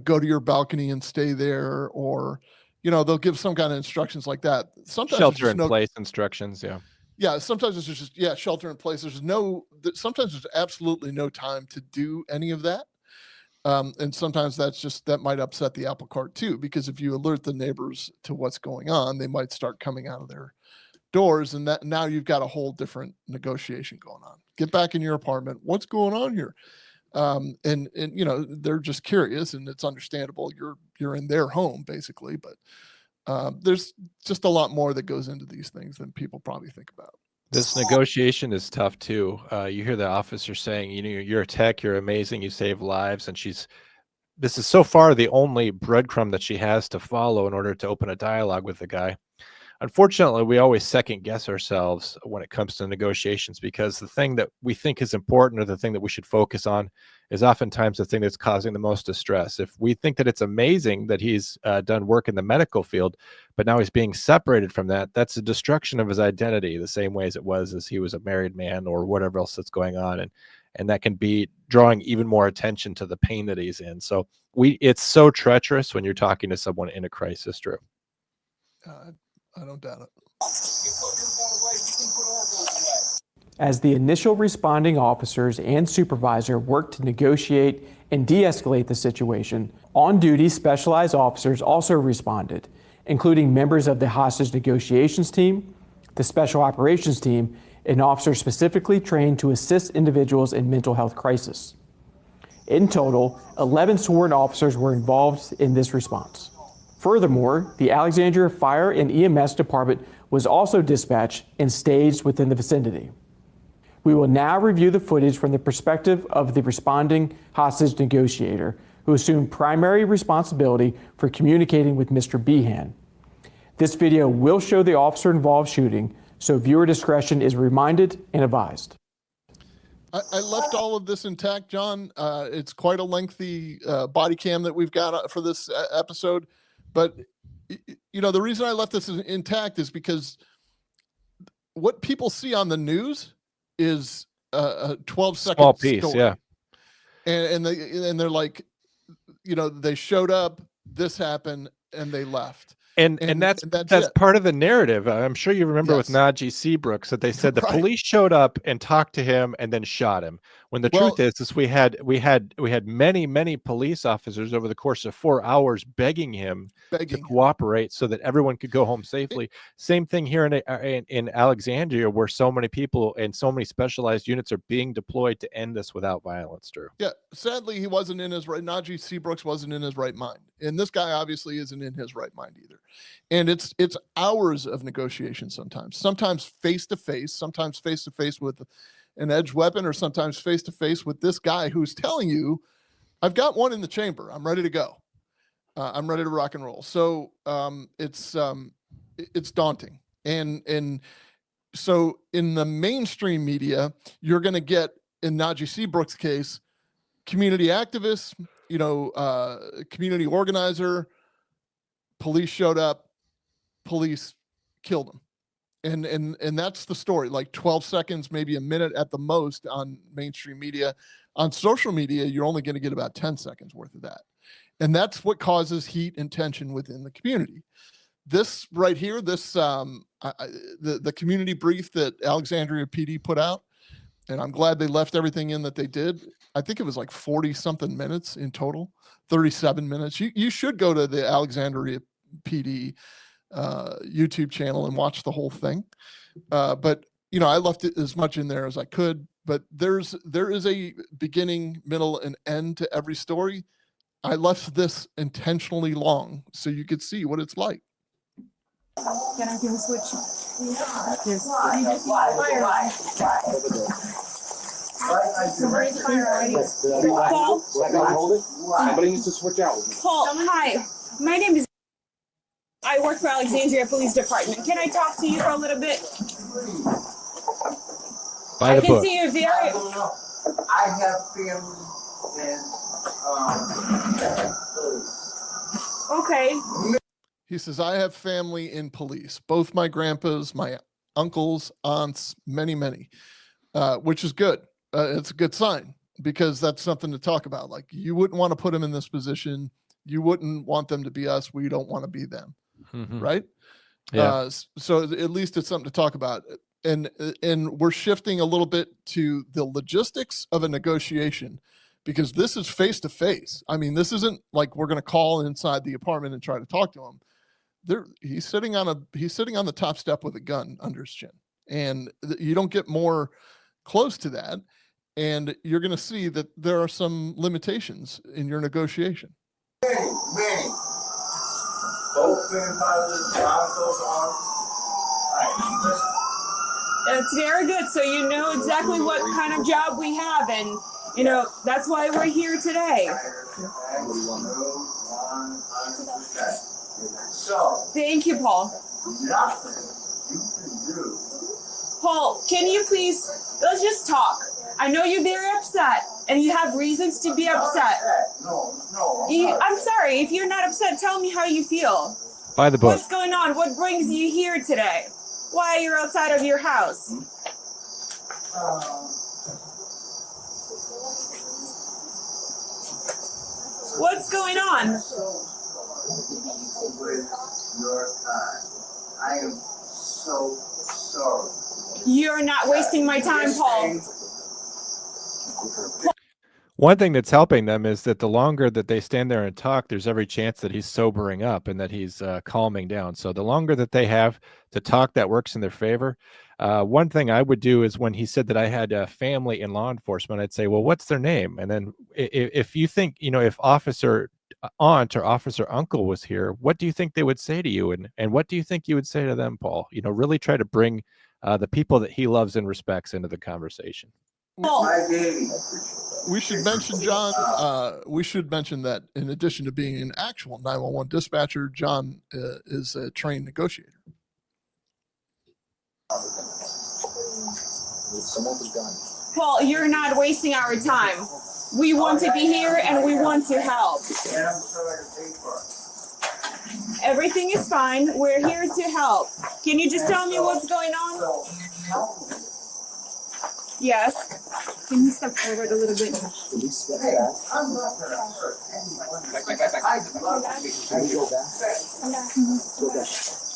go to your balcony and stay there, or they'll give some kind of instructions like that. Sometimes shelter in place instructions. Yeah, sometimes it's just shelter in place. Sometimes there's absolutely no time to do any of that. And sometimes that might upset the apple cart too, because if you alert the neighbors to what's going on, they might start coming out of their doors, and that now you've got a whole different negotiation going on. Get back in your apartment. What's going on here? And they're just curious, and it's understandable. You're in their home basically, but there's just a lot more that goes into these things than people probably think about. This negotiation is tough too. You hear the officer saying, you're a tech, you're amazing, you save lives, and this is so far the only breadcrumb that she has to follow in order to open a dialogue with the guy. Unfortunately, we always second guess ourselves when it comes to negotiations, because the thing that we think is important, or the thing that we should focus on, is oftentimes the thing that's causing the most distress. If we think that it's amazing that he's done work in the medical field, but now he's being separated from that, that's a destruction of his identity, the same way as it was as he was a married man or whatever else that's going on. And that can be drawing even more attention to the pain that he's in. So it's so treacherous when you're talking to someone in a crisis, Drew. I don't doubt it. As the initial responding officers and supervisor worked to negotiate and de-escalate the situation, on-duty specialized officers also responded, including members of the hostage negotiations team, the special operations team, and officers specifically trained to assist individuals in mental health crisis. In total, 11 sworn officers were involved in this response. Furthermore, the Alexandria Fire and EMS Department was also dispatched and staged within the vicinity. We will now review the footage from the perspective of the responding hostage negotiator, who assumed primary responsibility for communicating with Mr. Behan. This video will show the officer-involved shooting, so viewer discretion is reminded and advised. I left all of this intact, John. It's quite a lengthy body cam that we've got for this episode, but the reason I left this intact is because what people see on the news is a 12-second small piece, story. yeah. And they're like, they showed up, this happened, and they left. And that's part of the narrative. I'm sure you remember with Najee Seabrooks that they said the police showed up and talked to him and then shot him. When the truth is we had many police officers over the course of 4 hours begging him to cooperate so that everyone could go home safely. Same thing here in Alexandria, where so many people and so many specialized units are being deployed to end this without violence, Drew. Yeah, sadly, he wasn't in his right. Najee Seabrooks wasn't in his right mind, and this guy obviously isn't in his right mind either. And it's hours of negotiation sometimes face to face, sometimes face to face with an edged weapon, or sometimes face to face with this guy who's telling you, "I've got one in the chamber. I'm ready to go. I'm ready to rock and roll." So it's daunting, and so in the mainstream media, you're going to get, in Najee Seabrooks' case, community activists, community organizer, police showed up, police killed him. And that's the story, like 12 seconds, maybe a minute at the most on mainstream media. On social media, you're only going to get about 10 seconds worth of that. And that's what causes heat and tension within the community. This right here, the community brief that Alexandria PD put out, and I'm glad they left everything in that they did. I think it was like 40 something minutes in total, 37 minutes. You should go to the Alexandria PD YouTube channel and watch the whole thing. But I left it as much in there as I could, but there is a beginning, middle, and end to every story. I left this intentionally long so you could see what it's like. Can I do a switch? Yes. Paul? Somebody needs to switch out. Paul, hi. My name is... I work for Alexandria Police Department. Can I talk to you for a little bit? By the book. I can see you're very... I have family in Okay. He says, I have family in police, both my grandpas, my uncles, aunts, many, which is good. It's a good sign, because that's something to talk about. Like, you wouldn't want to put them in this position. You wouldn't want them to be us. We don't want to be them. Mm-hmm. Right. Yeah. So at least it's something to talk about. And we're shifting a little bit to the logistics of a negotiation, because this is face to face. I mean, this isn't like we're going to call inside the apartment and try to talk to him. He's sitting on the top step with a gun under his chin, and you don't get more close to that. And you're going to see that there are some limitations in your negotiation. Many. Both grandfathers, those arms. That's very good. So you know exactly what kind of job we have, and that's why we're here today. So, thank you, Paul. nothing you can do. Paul, can you please, let's just talk. I know you're very upset, and you have reasons to be upset. No. I'm sorry. If you're not upset, tell me how you feel. By the book. What's going on? What brings you here today? Why are you outside of your house? What's going on? With your time. I am so sorry. You're not wasting my time, Paul. One thing that's helping them is that the longer that they stand there and talk, there's every chance that he's sobering up and that he's calming down. So the longer that they have to talk, that works in their favor. One thing I would do is, when he said that I had a family in law enforcement, I'd say, well, what's their name? And then if you think, if Officer Aunt or Officer Uncle was here, what do you think they would say to you? And what do you think you would say to them, Paul? Really try to bring the people that he loves and respects into the conversation. We should mention, John, that in addition to being an actual 911 dispatcher, John is a trained negotiator. Someone was done. Paul, you're not wasting our time. We want to be here and we want to help. Everything is fine. We're here to help. Can you just tell me what's going on? Yes. Can you step forward a little bit?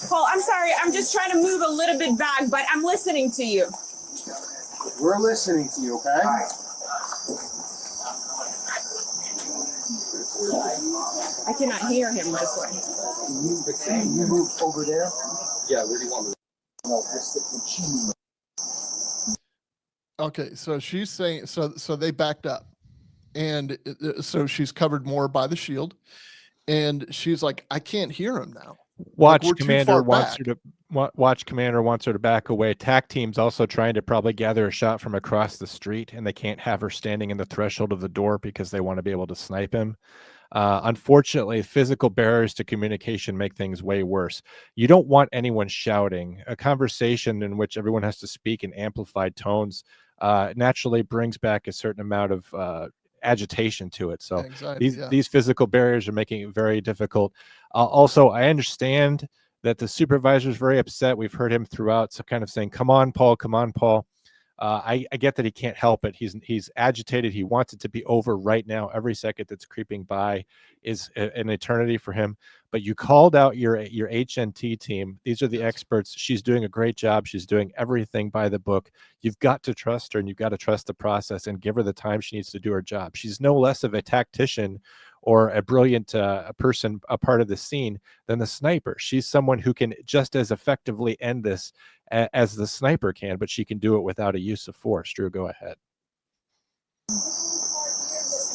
Paul, I'm sorry. I'm just trying to move a little bit back, but I'm listening to you. We're listening to you, okay? I cannot hear him this way. Can you move over there? Yeah, where do you want me? Okay, so she's saying so they backed up, and so she's covered more by the shield, and she's like, I can't hear him now. Watch we're too commander far wants back. her to watch commander wants her to back away. TAC team's also trying to probably gather a shot from across the street, and they can't have her standing in the threshold of the door because they want to be able to snipe him. Unfortunately, physical barriers to communication make things way worse. You don't want anyone shouting. A conversation in which everyone has to speak in amplified tones naturally brings back a certain amount of agitation to it. So Anxiety, these physical barriers are making it very difficult. Also, I understand that the supervisor is very upset. We've heard him throughout, so kind of saying, come on, Paul, come on, Paul. I get that he can't help it. He's agitated. He wants it to be over right now. Every second that's creeping by is an eternity for him. But you called out your HNT team. These are the experts. She's doing a great job. She's doing everything by the book. You've got to trust her, and you've got to trust the process and give her the time she needs to do her job. She's no less of a tactician or a brilliant person, a part of the scene, than the sniper. She's someone who can just as effectively end this as the sniper can, but she can do it without a use of force. Drew, go ahead.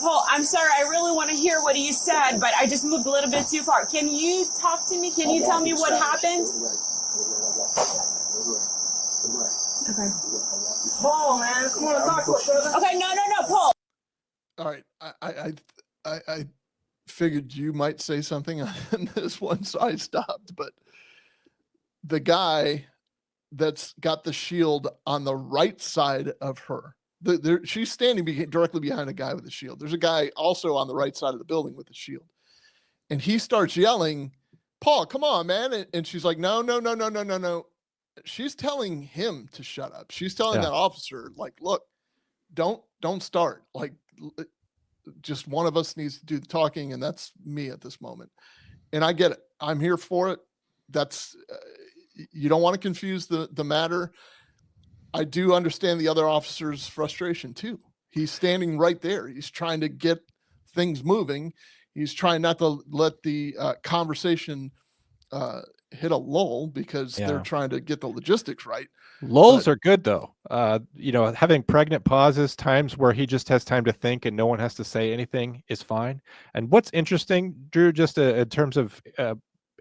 Paul, I'm sorry. I really want to hear what you said, but I just moved a little bit too far. Can you talk to me? Can you tell me what happened? Okay. Paul, man, come on, talk to us, brother. Okay, no, Paul. All right, I figured you might say something on this one, so I stopped. But the guy that's got the shield on the right side of her, she's standing directly behind a guy with a shield. There's a guy also on the right side of the building with a shield, and he starts yelling, "Paul, come on, man!" And she's like, "No." She's telling him to shut up. She's telling that officer, like, "Look, don't start. Like, just one of us needs to do the talking, and that's me at this moment." And I get it. I'm here for it. That's you don't want to confuse the matter. I do understand the other officer's frustration too. He's standing right there. He's trying to get things moving. He's trying not to let the conversation hit a lull because they're trying to get the logistics right. Lulls are good though. Having pregnant pauses, times where he just has time to think and no one has to say anything is fine. And what's interesting, Drew, just in terms of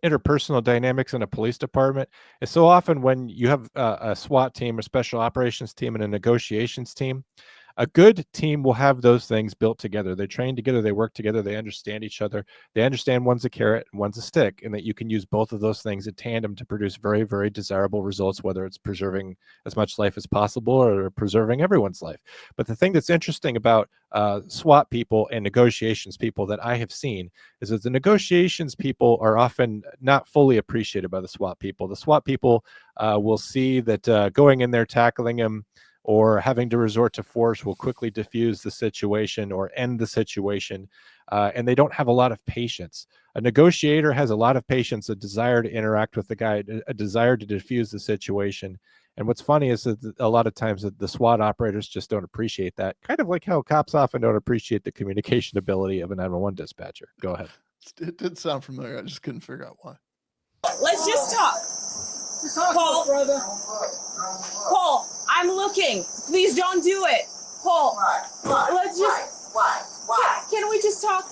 interpersonal dynamics in a police department, is so often when you have a SWAT team, a special operations team, and a negotiations team, a good team will have those things built together. They train together, they work together, they understand each other. They understand one's a carrot and one's a stick, and that you can use both of those things in tandem to produce very, very desirable results, whether it's preserving as much life as possible or preserving everyone's life. But the thing that's interesting about SWAT people and negotiations people that I have seen is that the negotiations people are often not fully appreciated by the SWAT people. The SWAT people will see that going in there, tackling them, or having to resort to force will quickly diffuse the situation or end the situation. And they don't have a lot of patience. A negotiator has a lot of patience, a desire to interact with the guy, a desire to diffuse the situation. And what's funny is that a lot of times the SWAT operators just don't appreciate that, kind of like how cops often don't appreciate the communication ability of a 911 dispatcher. Go ahead. It did sound familiar. I just couldn't figure out why. Let's just talk. Paul, brother. Paul, I'm looking. Please don't do it. Paul, let's just. Why? Can we just talk?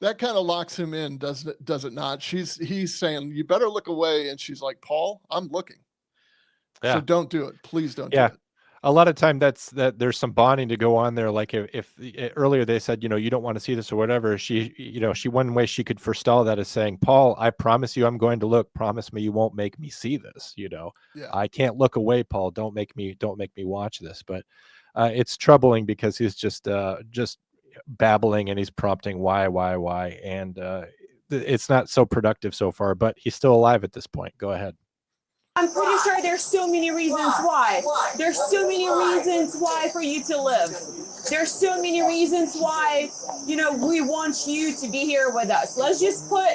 That kind of locks him in, does it not? He's saying, you better look away. And she's like, Paul, I'm looking. Yeah. So don't do it. Please don't do it. A lot of time that there's some bonding to go on there. Like if earlier they said, you don't want to see this or whatever, she one way she could forestall that is saying, Paul, I promise you I'm going to look. Promise me you won't make me see this. I can't look away, Paul. Don't make me watch this. But it's troubling because he's just babbling and he's prompting why, and it's not so productive so far. But he's still alive at this point. Go ahead. I'm pretty sure there's so many reasons why. There's so many reasons why for you to live. There's so many reasons why, you know, we want you to be here with us. Let's just put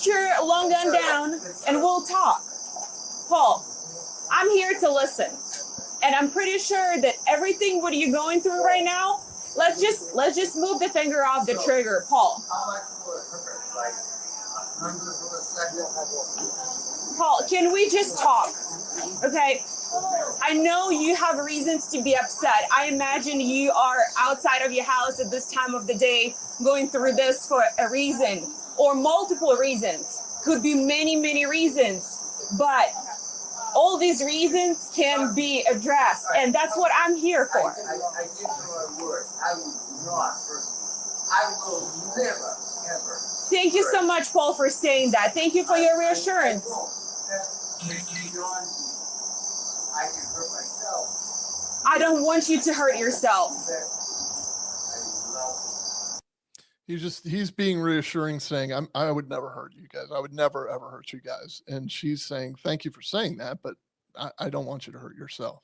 your long gun down and we'll talk. Paul, I'm here to listen. And I'm pretty sure that everything what you're going through right now, let's just move the finger off the trigger, Paul. Paul, can we just talk? Okay. I know you have reasons to be upset. I imagine you are outside of your house at this time of the day going through this for a reason or multiple reasons. Could be many, many reasons. But all these reasons can be addressed. And that's what I'm here for. I give you a word. I will not. I will never, ever. Thank you so much, Paul, for saying that. Thank you for your reassurance. I can hurt myself. I don't want you to hurt yourself. He's being reassuring, saying, I would never hurt you guys. I would never, ever hurt you guys. And she's saying, thank you for saying that, but I don't want you to hurt yourself.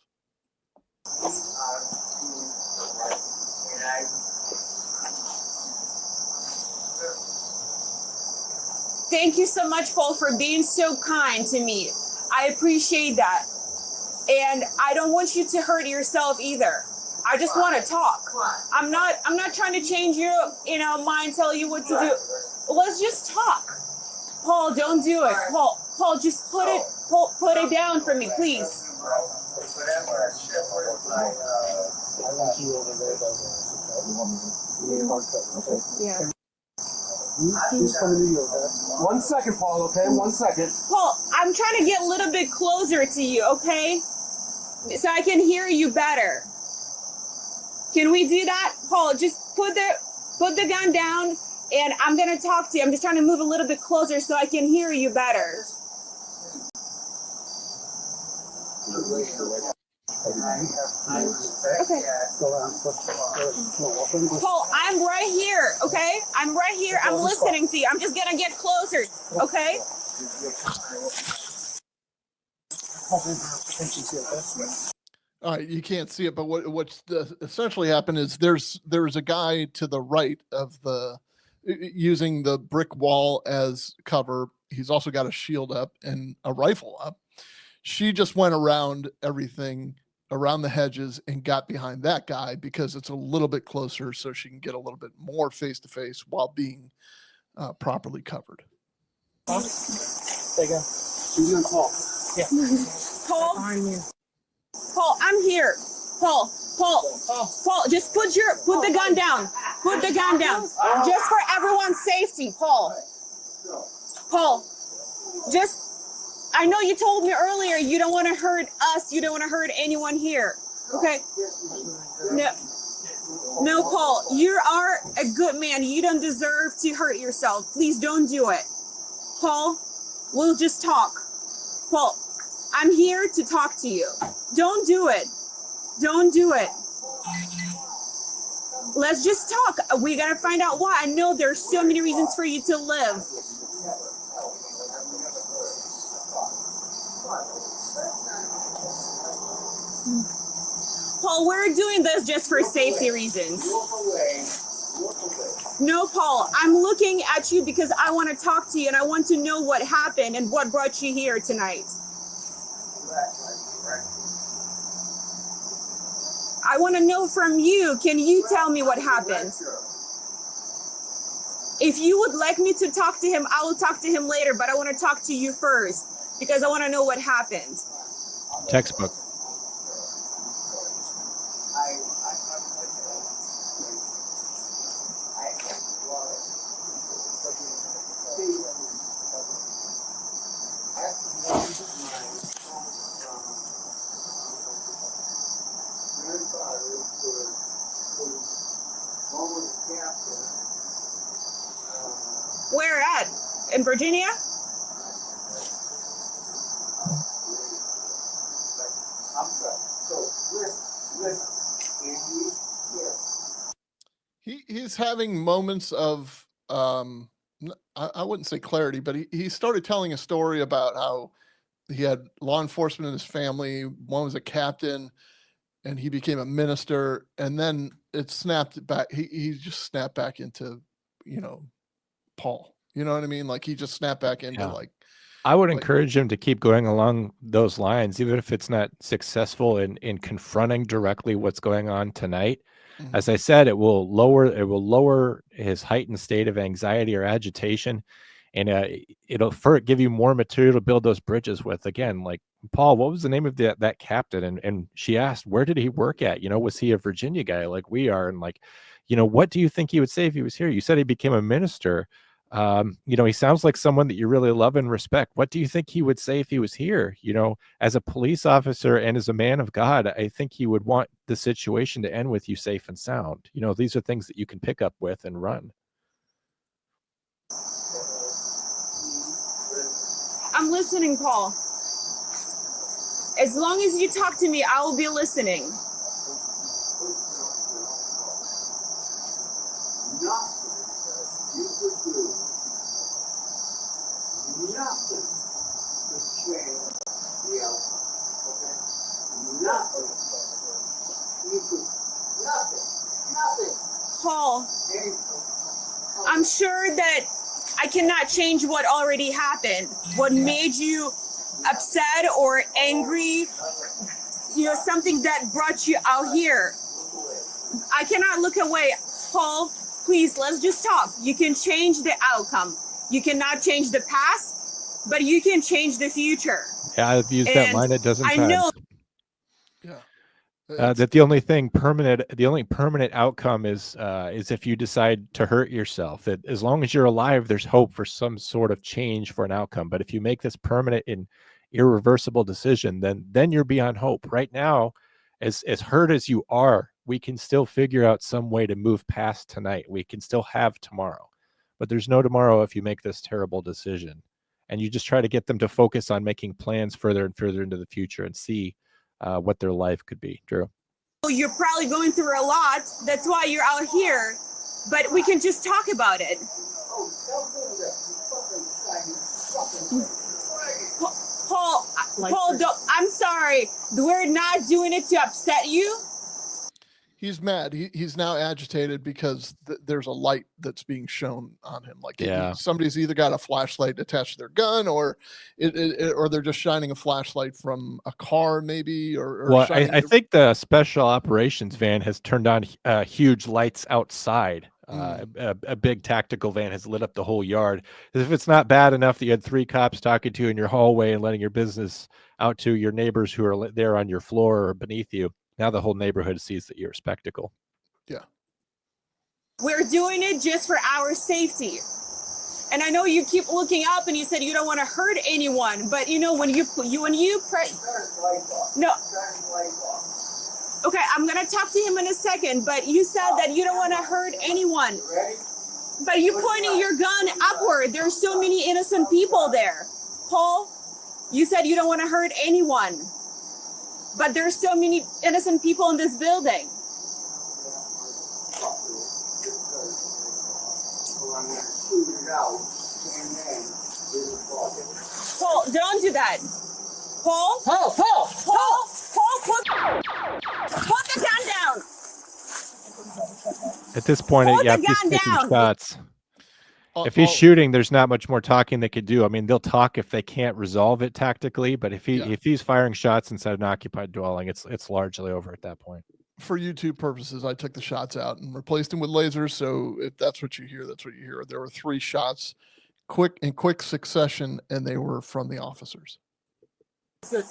Thank you so much, Paul, for being so kind to me. I appreciate that. And I don't want you to hurt yourself either. I just want to talk. I'm not trying to change your, mind, tell you what to do. Let's just talk. Paul, don't do it. Paul, just put it down for me, please. Yeah. He's coming to you, okay? 1 second, Paul, okay? 1 second. Paul, I'm trying to get a little bit closer to you, okay? So I can hear you better. Can we do that? Paul, just put the gun down and I'm going to talk to you. I'm just trying to move a little bit closer so I can hear you better. Okay. Paul, I'm right here, okay? I'm right here. I'm listening to you. I'm just going to get closer, okay? All right, you can't see it, but what's essentially happened is there's a guy to the right of using the brick wall as cover. He's also got a shield up and a rifle up. She just went around everything, around the hedges, and got behind that guy because it's a little bit closer so she can get a little bit more face to face while being properly covered. There you go. She's gonna call. Yeah. Paul, I'm here. Paul, just put the gun down. Put the gun down. Just for everyone's safety, Paul, I know you told me earlier you don't want to hurt us. You don't want to hurt anyone here. Okay? No, Paul, you are a good man. You don't deserve to hurt yourself. Please don't do it. Paul, we'll just talk. Paul, I'm here to talk to you. Don't do it. Don't do it. Let's just talk. We gotta find out why. I know there's so many reasons for you to live. Paul, we're doing this just for safety reasons. No, Paul, I'm looking at you because I want to talk to you and I want to know what happened and what brought you here tonight. I want to know from you. Can you tell me what happened? If you would like me to talk to him, I will talk to him later, but I want to talk to you first because I want to know what happened. Textbook. Where at? In Virginia? I'm sorry. So listen, and He's having moments of I wouldn't say clarity, but he started telling a story about how he had law enforcement in his family. One was a captain, and he became a minister, and then it snapped back. He just snapped back into, Paul. You know what I mean? Like he just snapped back into Yeah. I would like- encourage him to keep going along those lines, even if it's not successful in confronting directly what's going on tonight. Mhm. As I said, it will lower his heightened state of anxiety or agitation, and it'll give you more material to build those bridges with. Again, like, Paul, what was the name of that captain? And she asked, where did he work at? Was he a Virginia guy like we are? And like, what do you think he would say if he was here? You said he became a minister. He sounds like someone that you really love and respect. What do you think he would say if he was here? As a police officer and as a man of God, I think he would want the situation to end with you safe and sound. These are things that you can pick up with and run. I'm listening, Paul. As long as you talk to me, I will be listening. nothing you could do, nothing to change the outcome. Okay? Nothing. You could, nothing. Paul, I'm sure that I cannot change what already happened. What made you upset or angry, something that brought you out here. I cannot look away. Paul, please, let's just talk. You can change the outcome. You cannot change the past, but you can change the future. Yeah, I've used that line a dozen times. I know. Yeah. That the only permanent outcome is if you decide to hurt yourself. That as long as you're alive, there's hope for some sort of change for an outcome. But if you make this permanent and irreversible decision, then you're beyond hope. Right now, as hurt as you are, we can still figure out some way to move past tonight. We can still have tomorrow, but there's no tomorrow if you make this terrible decision. And you just try to get them to focus on making plans further and further into the future and see what their life could be. Drew? You're probably going through a lot. That's why you're out here. But we can just talk about it. Paul, I'm sorry. We're not doing it to upset you. He's mad. He's now agitated because there's a light that's being shown on him. Like somebody's either got a flashlight attached to their gun, or they're just shining a flashlight from a car, maybe. Well, I think the special operations van has turned on huge lights outside. A big tactical van has lit up the whole yard. As if it's not bad enough that you had 3 cops talking to you in your hallway and letting your business out to your neighbors who are there on your floor or beneath you. Now the whole neighborhood sees that you're a spectacle. Yeah. We're doing it just for our safety. And I know you keep looking up and you said you don't want to hurt anyone, but when you pray. No. Okay, I'm going to talk to him in a second, but you said that you don't want to hurt anyone. But you're pointing your gun upward. There's so many innocent people there. Paul, you said you don't want to hurt anyone. But there's so many innocent people in this building. Paul, don't do that. Paul, put the gun down. At this point, Put the he's gun taking down. shots. If he's shooting, there's not much more talking they could do. I mean, they'll talk if they can't resolve it tactically, but if he's firing shots inside an occupied dwelling, it's largely over at that point. For YouTube purposes, I took the shots out and replaced them with lasers. So if that's what you hear, that's what you hear. There were 3 shots, quick succession, and they were from the officers. Good.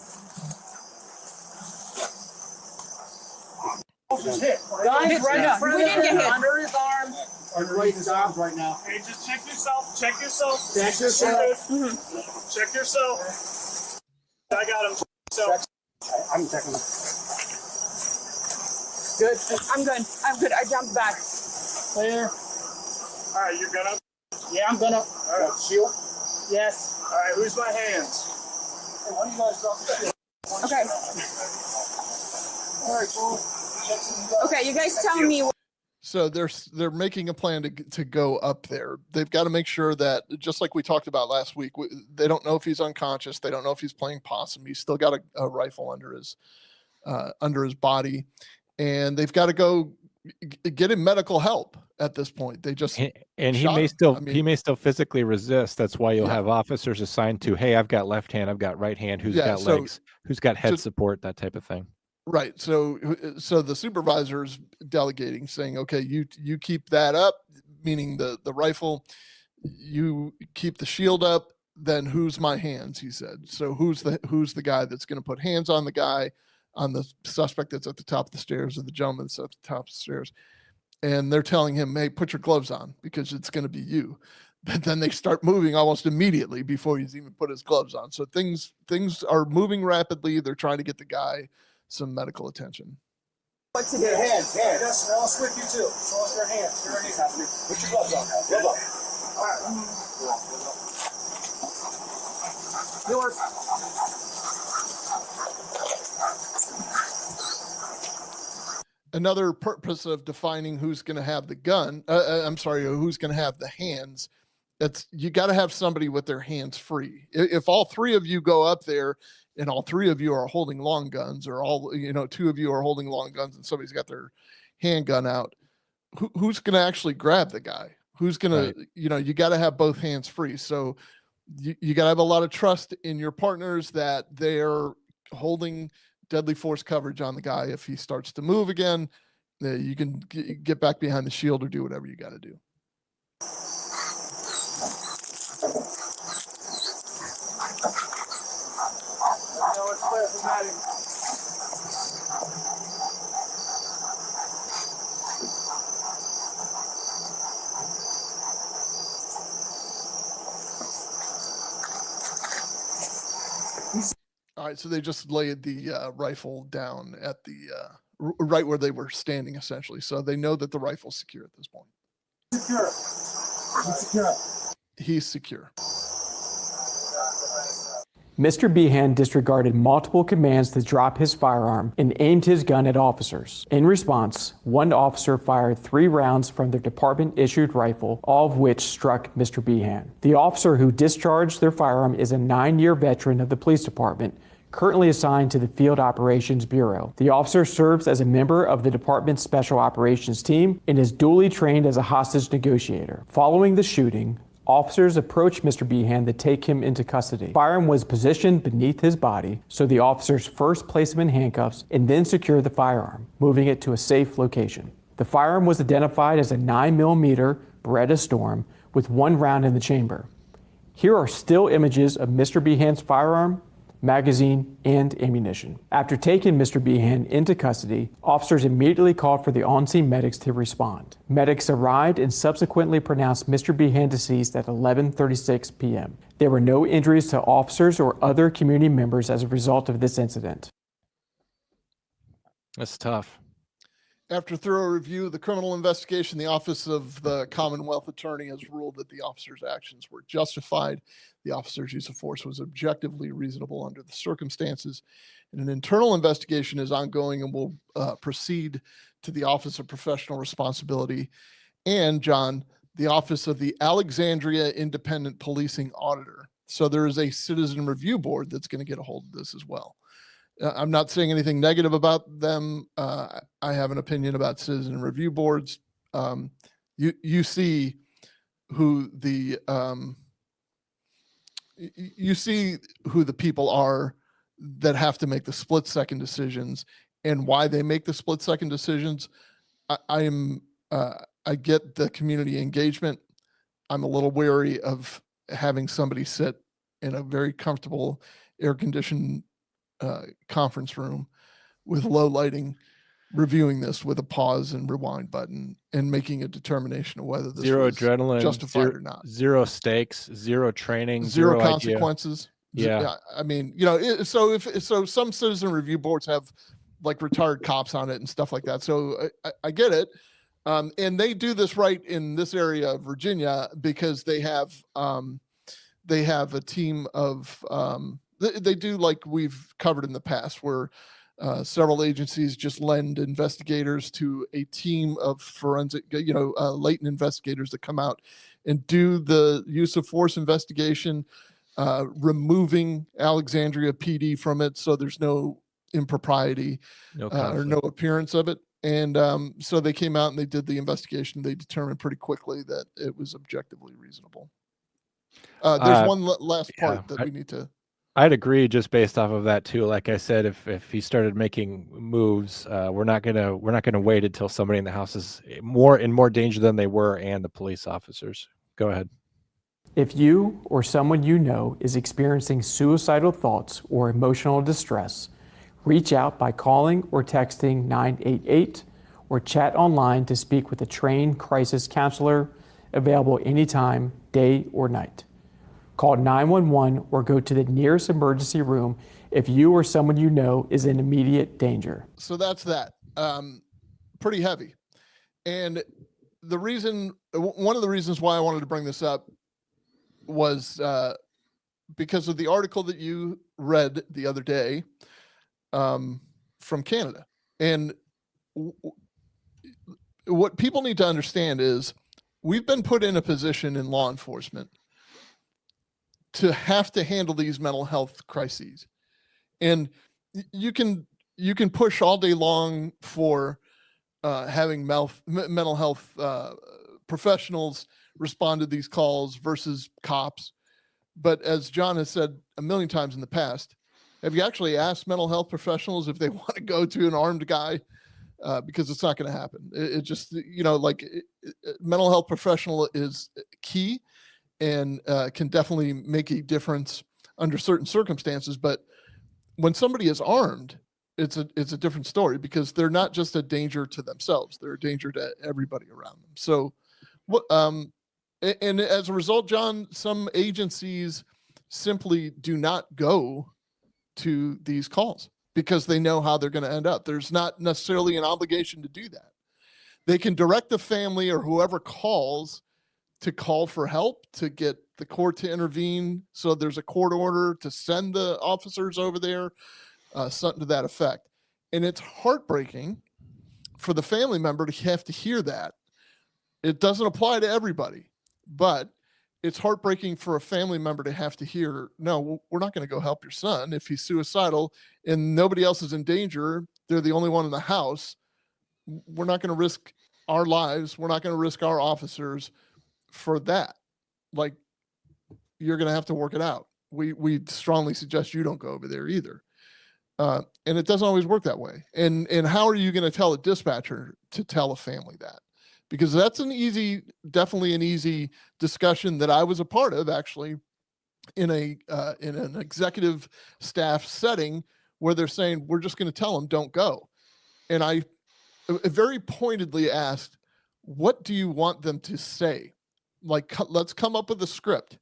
Guys, right in front of him, under his arm. Underneath his arms right now. Hey, just check yourself. Check yourself. Check yourself. Check yourself. I got him. So I'm checking him. Good. I'm good. I jumped back. Clear. all right, you're gonna. Yeah, I'm gonna. All right, Shield. Yes. all right. Who's my hands? Hey, why do you guys drop the shield? Okay. Okay, you guys tell me. So they're making a plan to go up there. They've got to make sure that, just like we talked about last week, they don't know if he's unconscious. They don't know if he's playing possum. He's still got a rifle under his body, and they've got to go get him medical help at this point. They just and he shot may him. still I mean, he may still physically resist. That's why you'll Yeah. have officers assigned to, hey, I've got left hand, I've got right hand, who's Yeah, got so legs, who's got head just- support, that type of thing. Right. So the supervisor's delegating, saying, okay, you keep that up, meaning the rifle, you keep the shield up, then who's my hands, he said. So who's the guy that's going to put hands on the guy, on the suspect that's at the top of the stairs, or the gentleman that's at the top of the stairs. And they're telling him, hey, put your gloves on because it's going to be you. But then they start moving almost immediately before he's even put his gloves on. So things are moving rapidly. They're trying to get the guy some medical attention. What's in your hands? Hands. Yes, they're all with you too. Show us your hands. Your hands. Put your gloves on now. Glove on. All right. Yours. Another purpose of defining who's going to have the gun, who's going to have the hands, you got to have somebody with their hands free. If all three of you go up there and all three of you are holding long guns, or two of you are holding long guns and somebody's got their handgun out, who's going to actually grab the guy? Who's going to, you got to have both hands free. So you got to have a lot of trust in your partners that they're holding deadly force coverage on the guy. If he starts to move again, you can get back behind the shield or do whatever you got to do. All right, so they just laid the rifle down at the right where they were standing, essentially. So they know that the rifle's secure at this point. Secure. He's secure. He's secure. Mr. Behan disregarded multiple commands to drop his firearm and aimed his gun at officers. In response, one officer fired 3 rounds from their department-issued rifle, all of which struck Mr. Behan. The officer who discharged their firearm is a 9-year veteran of the police department, currently assigned to the Field Operations Bureau. The officer serves as a member of the department's Special Operations team and is duly trained as a hostage negotiator. Following the shooting, officers approached Mr. Behan to take him into custody. The firearm was positioned beneath his body, so the officers first placed him in handcuffs and then secured the firearm, moving it to a safe location. The firearm was identified as a 9mm Beretta Storm with 1 round in the chamber. Here are still images of Mr. Behan's firearm, magazine, and ammunition. After taking Mr. Behan into custody, officers immediately called for the on-scene medics to respond. Medics arrived and subsequently pronounced Mr. Behan deceased at 11:36 p.m. There were no injuries to officers or other community members as a result of this incident. That's tough. After thorough review of the criminal investigation, the Office of the Commonwealth Attorney has ruled that the officers' actions were justified. The officers' use of force was objectively reasonable under the circumstances. And an internal investigation is ongoing and will proceed to the Office of Professional Responsibility and, John, the Office of the Alexandria Independent Policing Auditor. So there is a citizen review board that's going to get a hold of this as well. I'm not saying anything negative about them. I have an opinion about citizen review boards. You see who the people are that have to make the split-second decisions and why they make the split-second decisions. I get the community engagement. I'm a little wary of having somebody sit in a very comfortable, air-conditioned conference room with low lighting, reviewing this with a pause and rewind button and making a determination of whether this Zero was adrenaline, justified or not. Zero stakes, zero training, Zero idea. consequences. Yeah. I mean, so some citizen review boards have like retired cops on it and stuff like that. So I get it. And they do this right in this area of Virginia because they have a team of, they do like we've covered in the past where Several agencies just lend investigators to a team of forensic, latent investigators that come out and do the use of force investigation, removing Alexandria PD from it so there's no impropriety or no appearance of it. And so they came out and they did the investigation. They determined pretty quickly that it was objectively reasonable. There's one last part that we need to. I'd agree just based off of that too. Like I said, if he started making moves, we're not gonna wait until somebody in the house is in more danger than they were and the police officers. Go ahead. If you or someone you know is experiencing suicidal thoughts or emotional distress, reach out by calling or texting 988 or chat online to speak with a trained crisis counselor available anytime, day or night. Call 911 or go to the nearest emergency room if you or someone you know is in immediate danger. So that's that. Pretty heavy. And one of the reasons why I wanted to bring this up was because of the article that you read the other day from Canada. And what people need to understand is we've been put in a position in law enforcement to have to handle these mental health crises. And you can push all day long for having mental health professionals respond to these calls versus cops. But as John has said a million times in the past, have you actually asked mental health professionals if they want to go to an armed guy? Because it's not going to happen. It just, mental health professional is key and can definitely make a difference under certain circumstances. But when somebody is armed, it's a different story because they're not just a danger to themselves; they're a danger to everybody around them. So, and as a result, John, some agencies simply do not go to these calls because they know how they're going to end up. There's not necessarily an obligation to do that. They can direct the family or whoever calls to call for help, to get the court to intervene. So there's a court order to send the officers over there, something to that effect. And it's heartbreaking for the family member to have to hear that. It doesn't apply to everybody, but it's heartbreaking for a family member to have to hear, no, we're not going to go help your son if he's suicidal and nobody else is in danger. They're the only one in the house. We're not going to risk our lives. We're not going to risk our officers for that. Like, you're going to have to work it out. We strongly suggest you don't go over there either. And it doesn't always work that way. And how are you going to tell a dispatcher to tell a family that? Because that's definitely an easy discussion that I was a part of actually in an executive staff setting where they're saying, we're just going to tell them don't go. And I very pointedly asked, what do you want them to say? Like, let's come up with a script.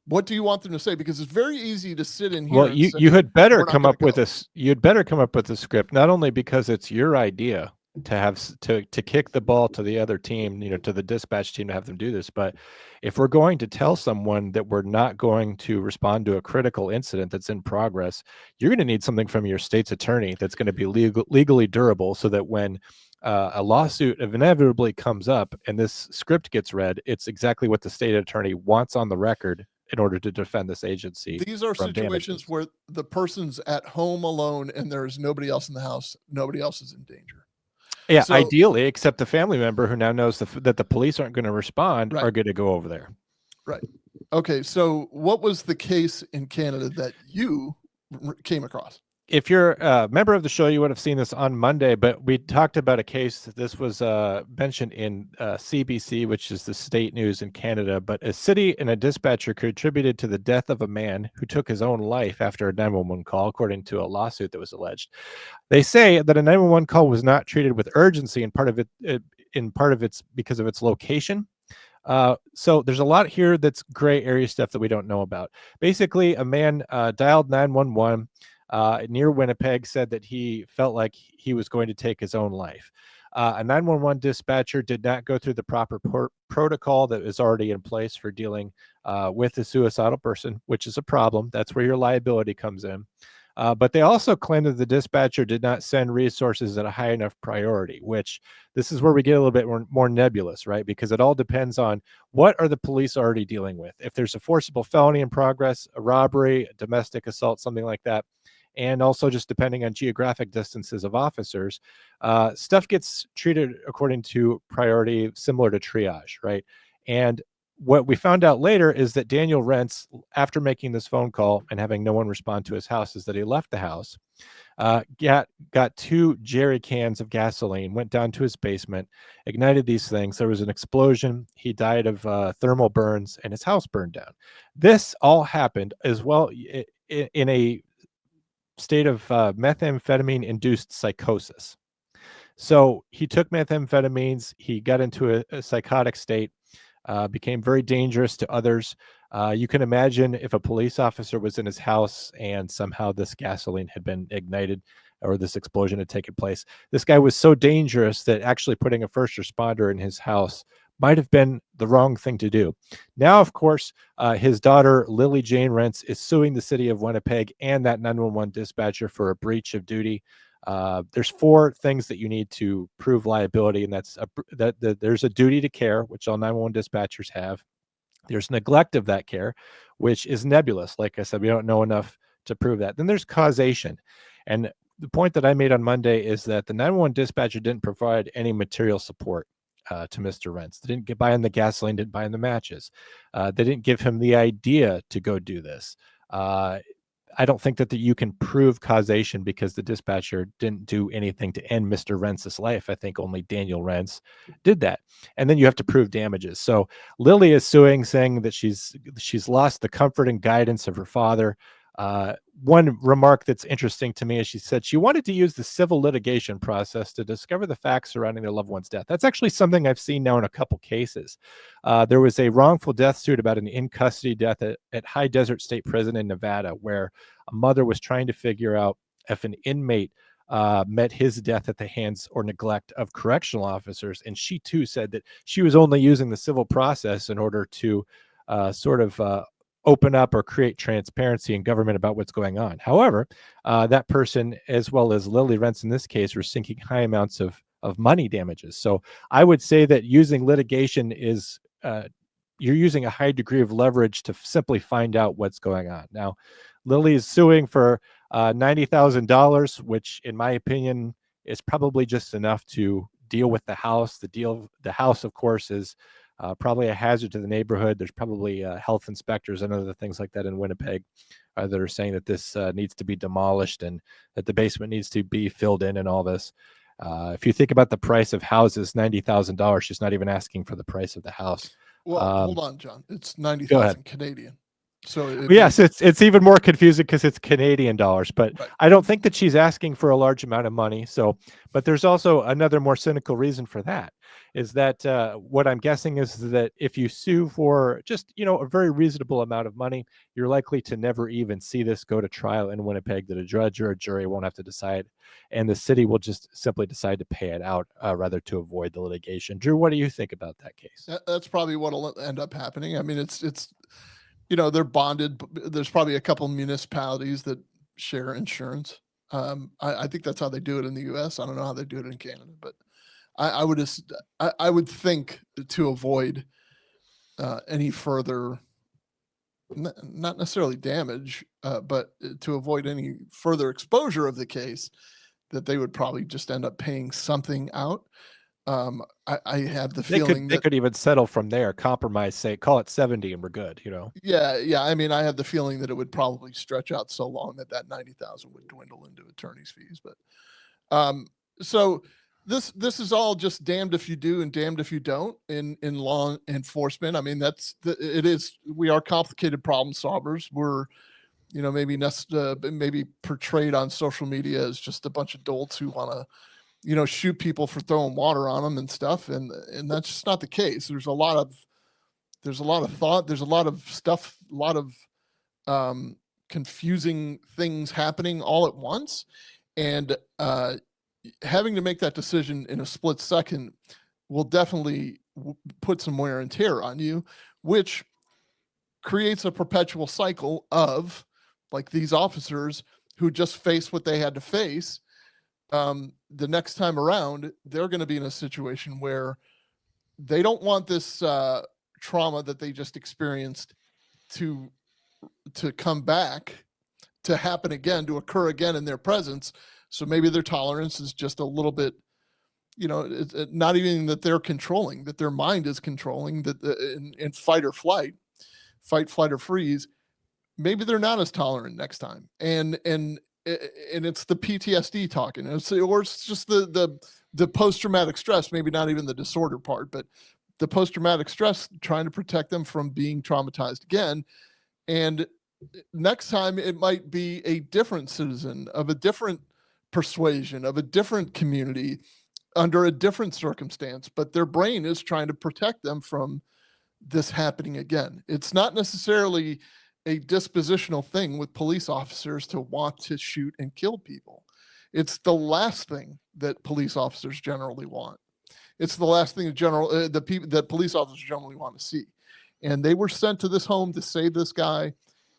What do you want them to say? Because it's very easy to sit in here. Well, you had better come up with this. You'd better come up with a script, not only because it's your idea to have to kick the ball to the other team, to the dispatch team to have them do this. But if we're going to tell someone that we're not going to respond to a critical incident that's in progress, you're going to need something from your state's attorney that's going to be legally durable, so that when a lawsuit inevitably comes up and this script gets read, it's exactly what the state attorney wants on the record in order to defend this agency. These are situations where the person's at home alone and there's nobody else in the house. Nobody else is in danger. Yeah, so, ideally, except the family member who now knows that the police aren't going to respond, right, are going to go over there. Right. Okay. So what was the case in Canada that you came across? If you're a member of the show, you would have seen this on Monday, but we talked about a case. This was mentioned in CBC, which is the state news in Canada, but a city and a dispatcher contributed to the death of a man who took his own life after a 911 call, according to a lawsuit that was alleged. They say that a 911 call was not treated with urgency, and part of it's because of its location. So there's a lot here that's gray area stuff that we don't know about. Basically, a man dialed 911 near Winnipeg, said that he felt like he was going to take his own life. A 911 dispatcher did not go through the proper protocol that is already in place for dealing with a suicidal person, which is a problem. That's where your liability comes in. But they also claim that the dispatcher did not send resources at a high enough priority, which this is where we get a little bit more nebulous, right? Because it all depends on what are the police already dealing with. If there's a forcible felony in progress, a robbery, a domestic assault, something like that, and also just depending on geographic distances of officers, stuff gets treated according to priority, similar to triage, right? And what we found out later is that Daniel Rentz, after making this phone call and having no one respond to his house, is that he left the house, got 2 jerry cans of gasoline, went down to his basement, ignited these things. There was an explosion. He died of thermal burns, and his house burned down. This all happened as well in a state of methamphetamine-induced psychosis. So he took methamphetamines. He got into a psychotic state. Became very dangerous to others. You can imagine if a police officer was in his house and somehow this gasoline had been ignited or this explosion had taken place. This guy was so dangerous that actually putting a first responder in his house might have been the wrong thing to do. Now, of course, his daughter, Lily Jane Rentz, is suing the city of Winnipeg and that 911 dispatcher for a breach of duty. There's 4 things that you need to prove liability, and that's there's a duty to care, which all 911 dispatchers have. There's neglect of that care, which is nebulous. Like I said, we don't know enough to prove that. Then there's causation. And the point that I made on Monday is that the 911 dispatcher didn't provide any material support to Mr. Rentz. They didn't buy him the gasoline, didn't buy him the matches. They didn't give him the idea to go do this. I don't think that you can prove causation because the dispatcher didn't do anything to end Mr. Rentz's life. I think only Daniel Rentz did that. And then you have to prove damages. So Lily is suing, saying that she's lost the comfort and guidance of her father. One remark that's interesting to me is she said she wanted to use the civil litigation process to discover the facts surrounding their loved one's death. That's actually something I've seen now in a couple cases. There was a wrongful death suit about an in-custody death at High Desert State Prison in Nevada, where a mother was trying to figure out if an inmate met his death at the hands or neglect of correctional officers. And she too said that she was only using the civil process in order to open up or create transparency in government about what's going on. However, that person, as well as Lily Rentz in this case, were sinking high amounts of money damages. So I would say that using litigation is you're using a high degree of leverage to simply find out what's going on. Now, Lily is suing for $90,000, which in my opinion is probably just enough to deal with the house. The house, of course, is probably a hazard to the neighborhood. There's probably health inspectors and other things like that in Winnipeg that are saying that this needs to be demolished and that the basement needs to be filled in and all this. If you think about the price of houses, $90,000, she's not even asking for the price of the house. Well, hold on, John. It's 90,000 Canadian. So yes, it's even more confusing because it's Canadian dollars, but right. I don't think that she's asking for a large amount of money. So, but there's also another more cynical reason for that is that what I'm guessing is that if you sue for just, a very reasonable amount of money, you're likely to never even see this go to trial in Winnipeg, that a judge or a jury won't have to decide, and the city will just simply decide to pay it out rather to avoid the litigation. Drew, what do you think about that case? That's probably what will end up happening. I mean, it's they're bonded. There's probably a couple municipalities that share insurance. I think that's how they do it in the U.S. I don't know how they do it in Canada, but I would think to avoid any further, not necessarily damage, but to avoid any further exposure of the case, that they would probably just end up paying something out. I have the feeling they could even settle from there, compromise, say, call it 70 and we're good, Yeah. I mean, I have the feeling that it would probably stretch out so long that 90,000 would dwindle into attorney's fees. But so this is all just damned if you do and damned if you don't in law enforcement. I mean, we are complicated problem solvers. We're, maybe portrayed on social media as just a bunch of dolts who want to, shoot people for throwing water on them and stuff. And that's just not the case. There's a lot of thought. There's a lot of stuff, a lot of confusing things happening all at once. And having to make that decision in a split second will definitely put some wear and tear on you, which creates a perpetual cycle of, like, these officers who just faced what they had to face, the next time around, they're going to be in a situation where they don't want this trauma that they just experienced to come back, to happen again, to occur again in their presence. So maybe their tolerance is just a little bit, it's not even that they're controlling, that their mind is controlling, that in fight or flight, flight or freeze, maybe they're not as tolerant next time. And it's the PTSD talking, or it's just the post-traumatic stress, maybe not even the disorder part, but the post-traumatic stress, trying to protect them from being traumatized again. And next time it might be a different citizen of a different persuasion, of a different community, under a different circumstance, but their brain is trying to protect them from this happening again. It's not necessarily a dispositional thing with police officers to want to shoot and kill people. It's the last thing that police officers generally want. It's the last thing that police officers generally want to see. And they were sent to this home to save this guy.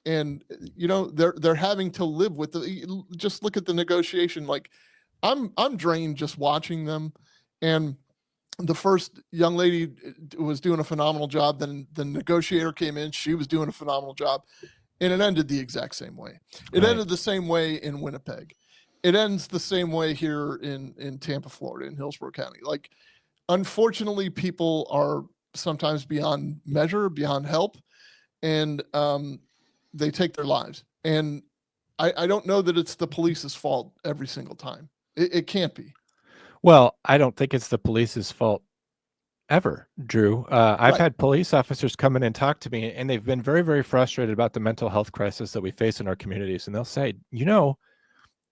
And they're having to live with just look at the negotiation. Like, I'm drained just watching them. And the first young lady was doing a phenomenal job. Then the negotiator came in. She was doing a phenomenal job. And it ended the exact same way. It ended the same way in Winnipeg. It ends the same way here in Tampa, Florida, in Hillsborough County. Like, unfortunately, people are sometimes beyond measure, beyond help, and they take their lives. And I don't know that it's the police's fault every single time. It can't be. Well, I don't think it's the police's fault ever, Drew. I've had police officers come in and talk to me, and they've been very, very frustrated about the mental health crisis that we face in our communities. And they'll say,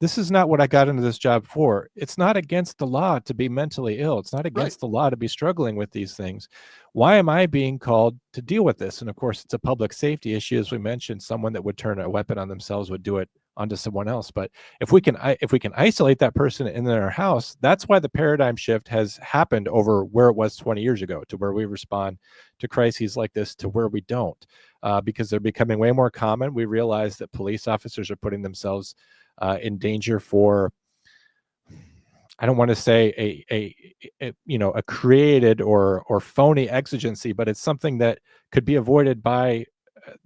this is not what I got into this job for. It's not against the law to be mentally ill. It's not against the law to be struggling with these things. Why am I being called to deal with this? And of course, it's a public safety issue. As we mentioned, someone that would turn a weapon on themselves would do it onto someone else. But if we can isolate that person in their house, that's why the paradigm shift has happened over where it was 20 years ago, to where we respond to crises like this, to where we don't, because they're becoming way more common. We realize that police officers are putting themselves in danger for, I don't want to say a created or phony exigency, but it's something that could be avoided by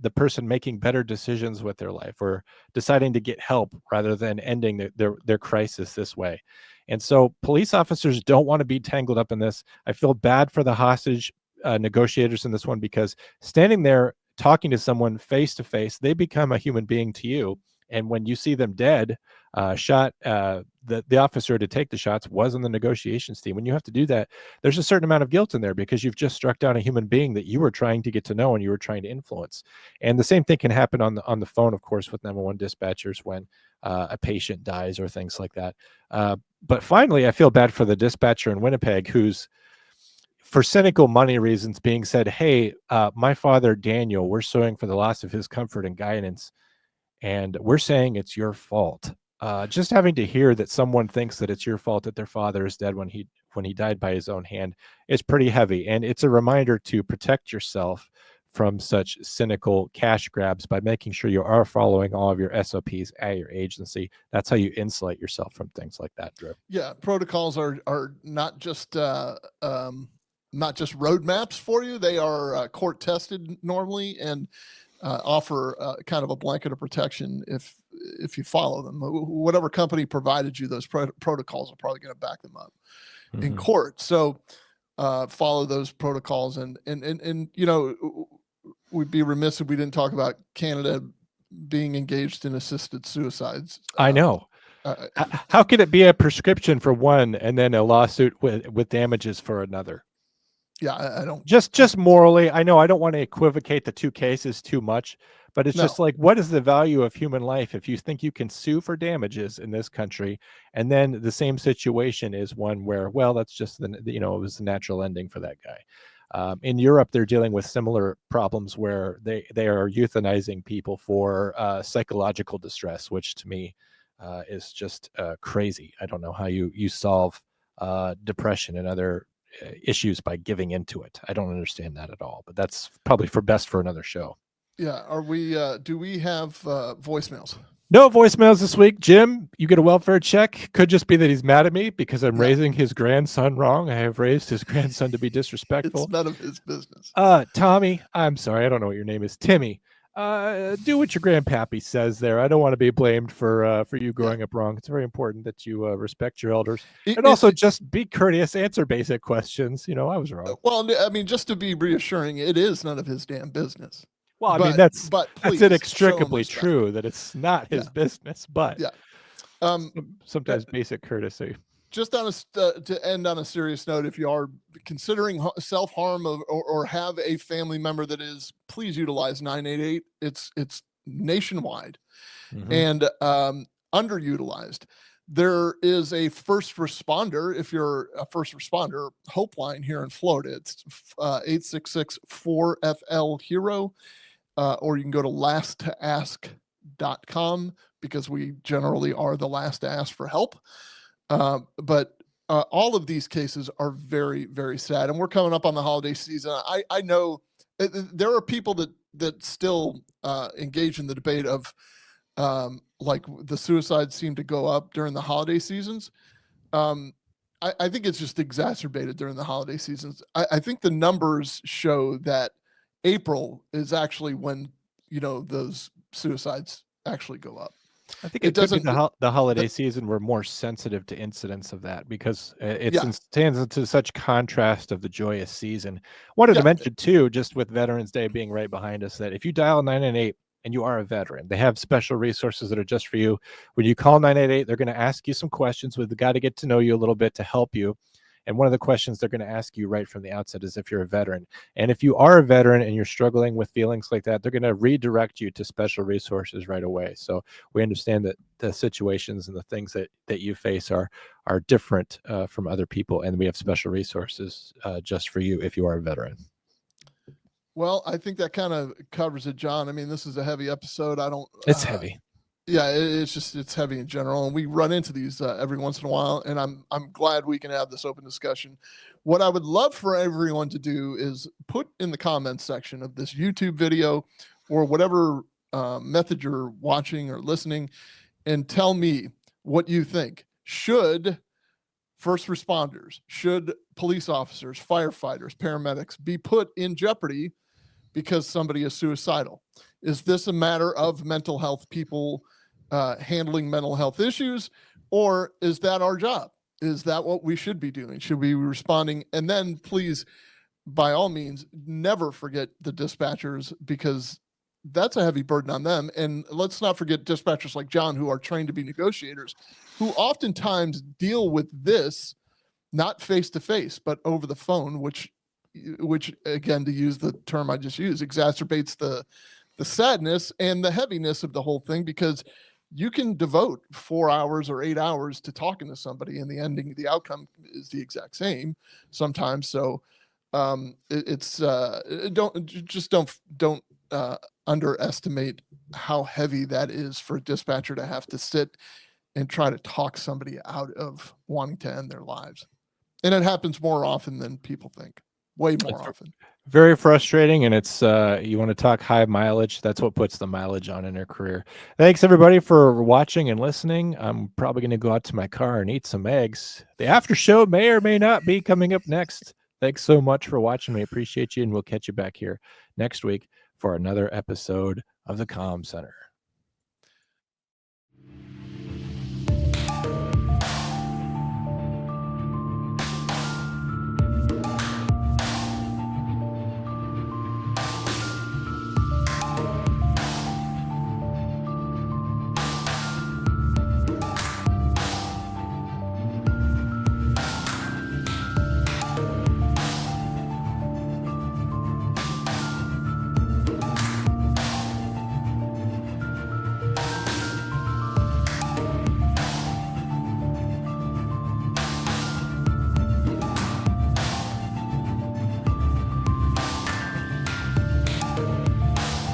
the person making better decisions with their life, or deciding to get help rather than ending their crisis this way. And so police officers don't want to be tangled up in this. I feel bad for the hostage negotiators in this one, because standing there talking to someone face to face, they become a human being to you. And when you see them dead, shot, the officer to take the shots was on the negotiations team. When you have to do that, there's a certain amount of guilt in there, because you've just struck down a human being that you were trying to get to know and you were trying to influence. And the same thing can happen on the phone, of course, with 911 dispatchers when a patient dies or things like that. But finally, I feel bad for the dispatcher in Winnipeg who's, for cynical money reasons, being said, hey, my father, Daniel, we're suing for the loss of his comfort and guidance, and we're saying it's your fault. Just having to hear that someone thinks that it's your fault that their father is dead when he died by his own hand is pretty heavy. And it's a reminder to protect yourself from such cynical cash grabs by making sure you are following all of your SOPs at your agency. That's how you insulate yourself from things like that, Drew. Yeah, protocols are not just roadmaps for you. They are court tested normally, and offer kind of a blanket of protection if you follow them. Whatever company provided you those protocols are probably going to back them up in court. So follow those protocols, and we'd be remiss if we didn't talk about Canada being engaged in assisted suicides. I know. How can it be a prescription for one and then a lawsuit with damages for another? Yeah, I don't just morally. I know I don't want to equivocate the two cases too much, but it's just like, what is the value of human life if you think you can sue for damages in this country, and then the same situation is one where, well, that's just it was the natural ending for that guy. In Europe, they're dealing with similar problems where they are euthanizing people for psychological distress, which to me is just crazy. I don't know how you solve depression and other issues by giving into it. I don't understand that at all, but that's probably best for another show. Yeah. Are we do we have voicemails? No voicemails this week. Jim, you get a welfare check. Could just be that he's mad at me because I'm raising his grandson wrong. I have raised his grandson to be disrespectful. It's none of his business. Tommy, I'm sorry. I don't know what your name is. Timmy, do what your grandpappy says there. I don't want to be blamed for you growing up wrong. It's very important that you respect your elders. And also just be courteous, answer basic questions. You know, I was wrong. Well, I mean, just to be reassuring, it is none of his damn business. Well, I mean, that's please, inextricably true that it's not his business, but sometimes basic courtesy. Just on to end on a serious note, if you are considering self-harm or have a family member that is, please utilize 988. It's nationwide and underutilized. There is a first responder. If you're a first responder, Hope line here in Florida, it's 866-4FL-HERO. Or you can go to lasttoask.com because we generally are the last to ask for help. But all of these cases are very, very sad. And we're coming up on the holiday season. I know there are people that still engage in the debate of like the suicides seem to go up during the holiday seasons. I think it's just exacerbated during the holiday seasons. I think the numbers show that April is actually when, you know, those suicides actually go up. I think it doesn't. The holiday season, we're more sensitive to incidents of that because it stands into such contrast of the joyous season. Wanted to mention too, just with Veterans Day being right behind us, that if you dial 998 and you are a veteran, they have special resources that are just for you. When you call 988, they're going to ask you some questions. We've got to get to know you a little bit to help you. And one of the questions they're going to ask you right from the outset is if you're a veteran. And if you are a veteran and you're struggling with feelings like that, they're going to redirect you to special resources right away. So we understand that the situations and the things that you face are different from other people. And we have special resources just for you if you are a veteran. Well, I think that kind of covers it, John. I mean, this is a heavy episode. It's heavy. Yeah, it's heavy in general, and we run into these every once in a while, and I'm glad we can have this open discussion. What I would love for everyone to do is put in the comments section of this YouTube video or whatever method you're watching or listening, and tell me what you think. Should first responders, should police officers, firefighters, paramedics be put in jeopardy because somebody is suicidal? Is this a matter of mental health people handling mental health issues, or is that our job? Is that what we should be doing? Should we be responding? And then please, by all means, never forget the dispatchers, because that's a heavy burden on them. And let's not forget dispatchers like John, who are trained to be negotiators, who oftentimes deal with this, not face-to-face, but over the phone, which again, to use the term I just used, exacerbates the sadness and the heaviness of the whole thing, because you can devote 4 hours or 8 hours to talking to somebody, and the outcome is the exact same sometimes. So don't underestimate how heavy that is for a dispatcher to have to sit and try to talk somebody out of wanting to end their lives. And it happens more often than people think. Way more often. Very frustrating, and it's you want to talk high mileage, that's what puts the mileage on in their career. Thanks everybody for watching and listening. I'm probably going to go out to my car and eat some eggs. The after show may or may not be coming up next. Thanks so much for watching. We appreciate you, and we'll catch you back here next week for another episode of the Comm Center.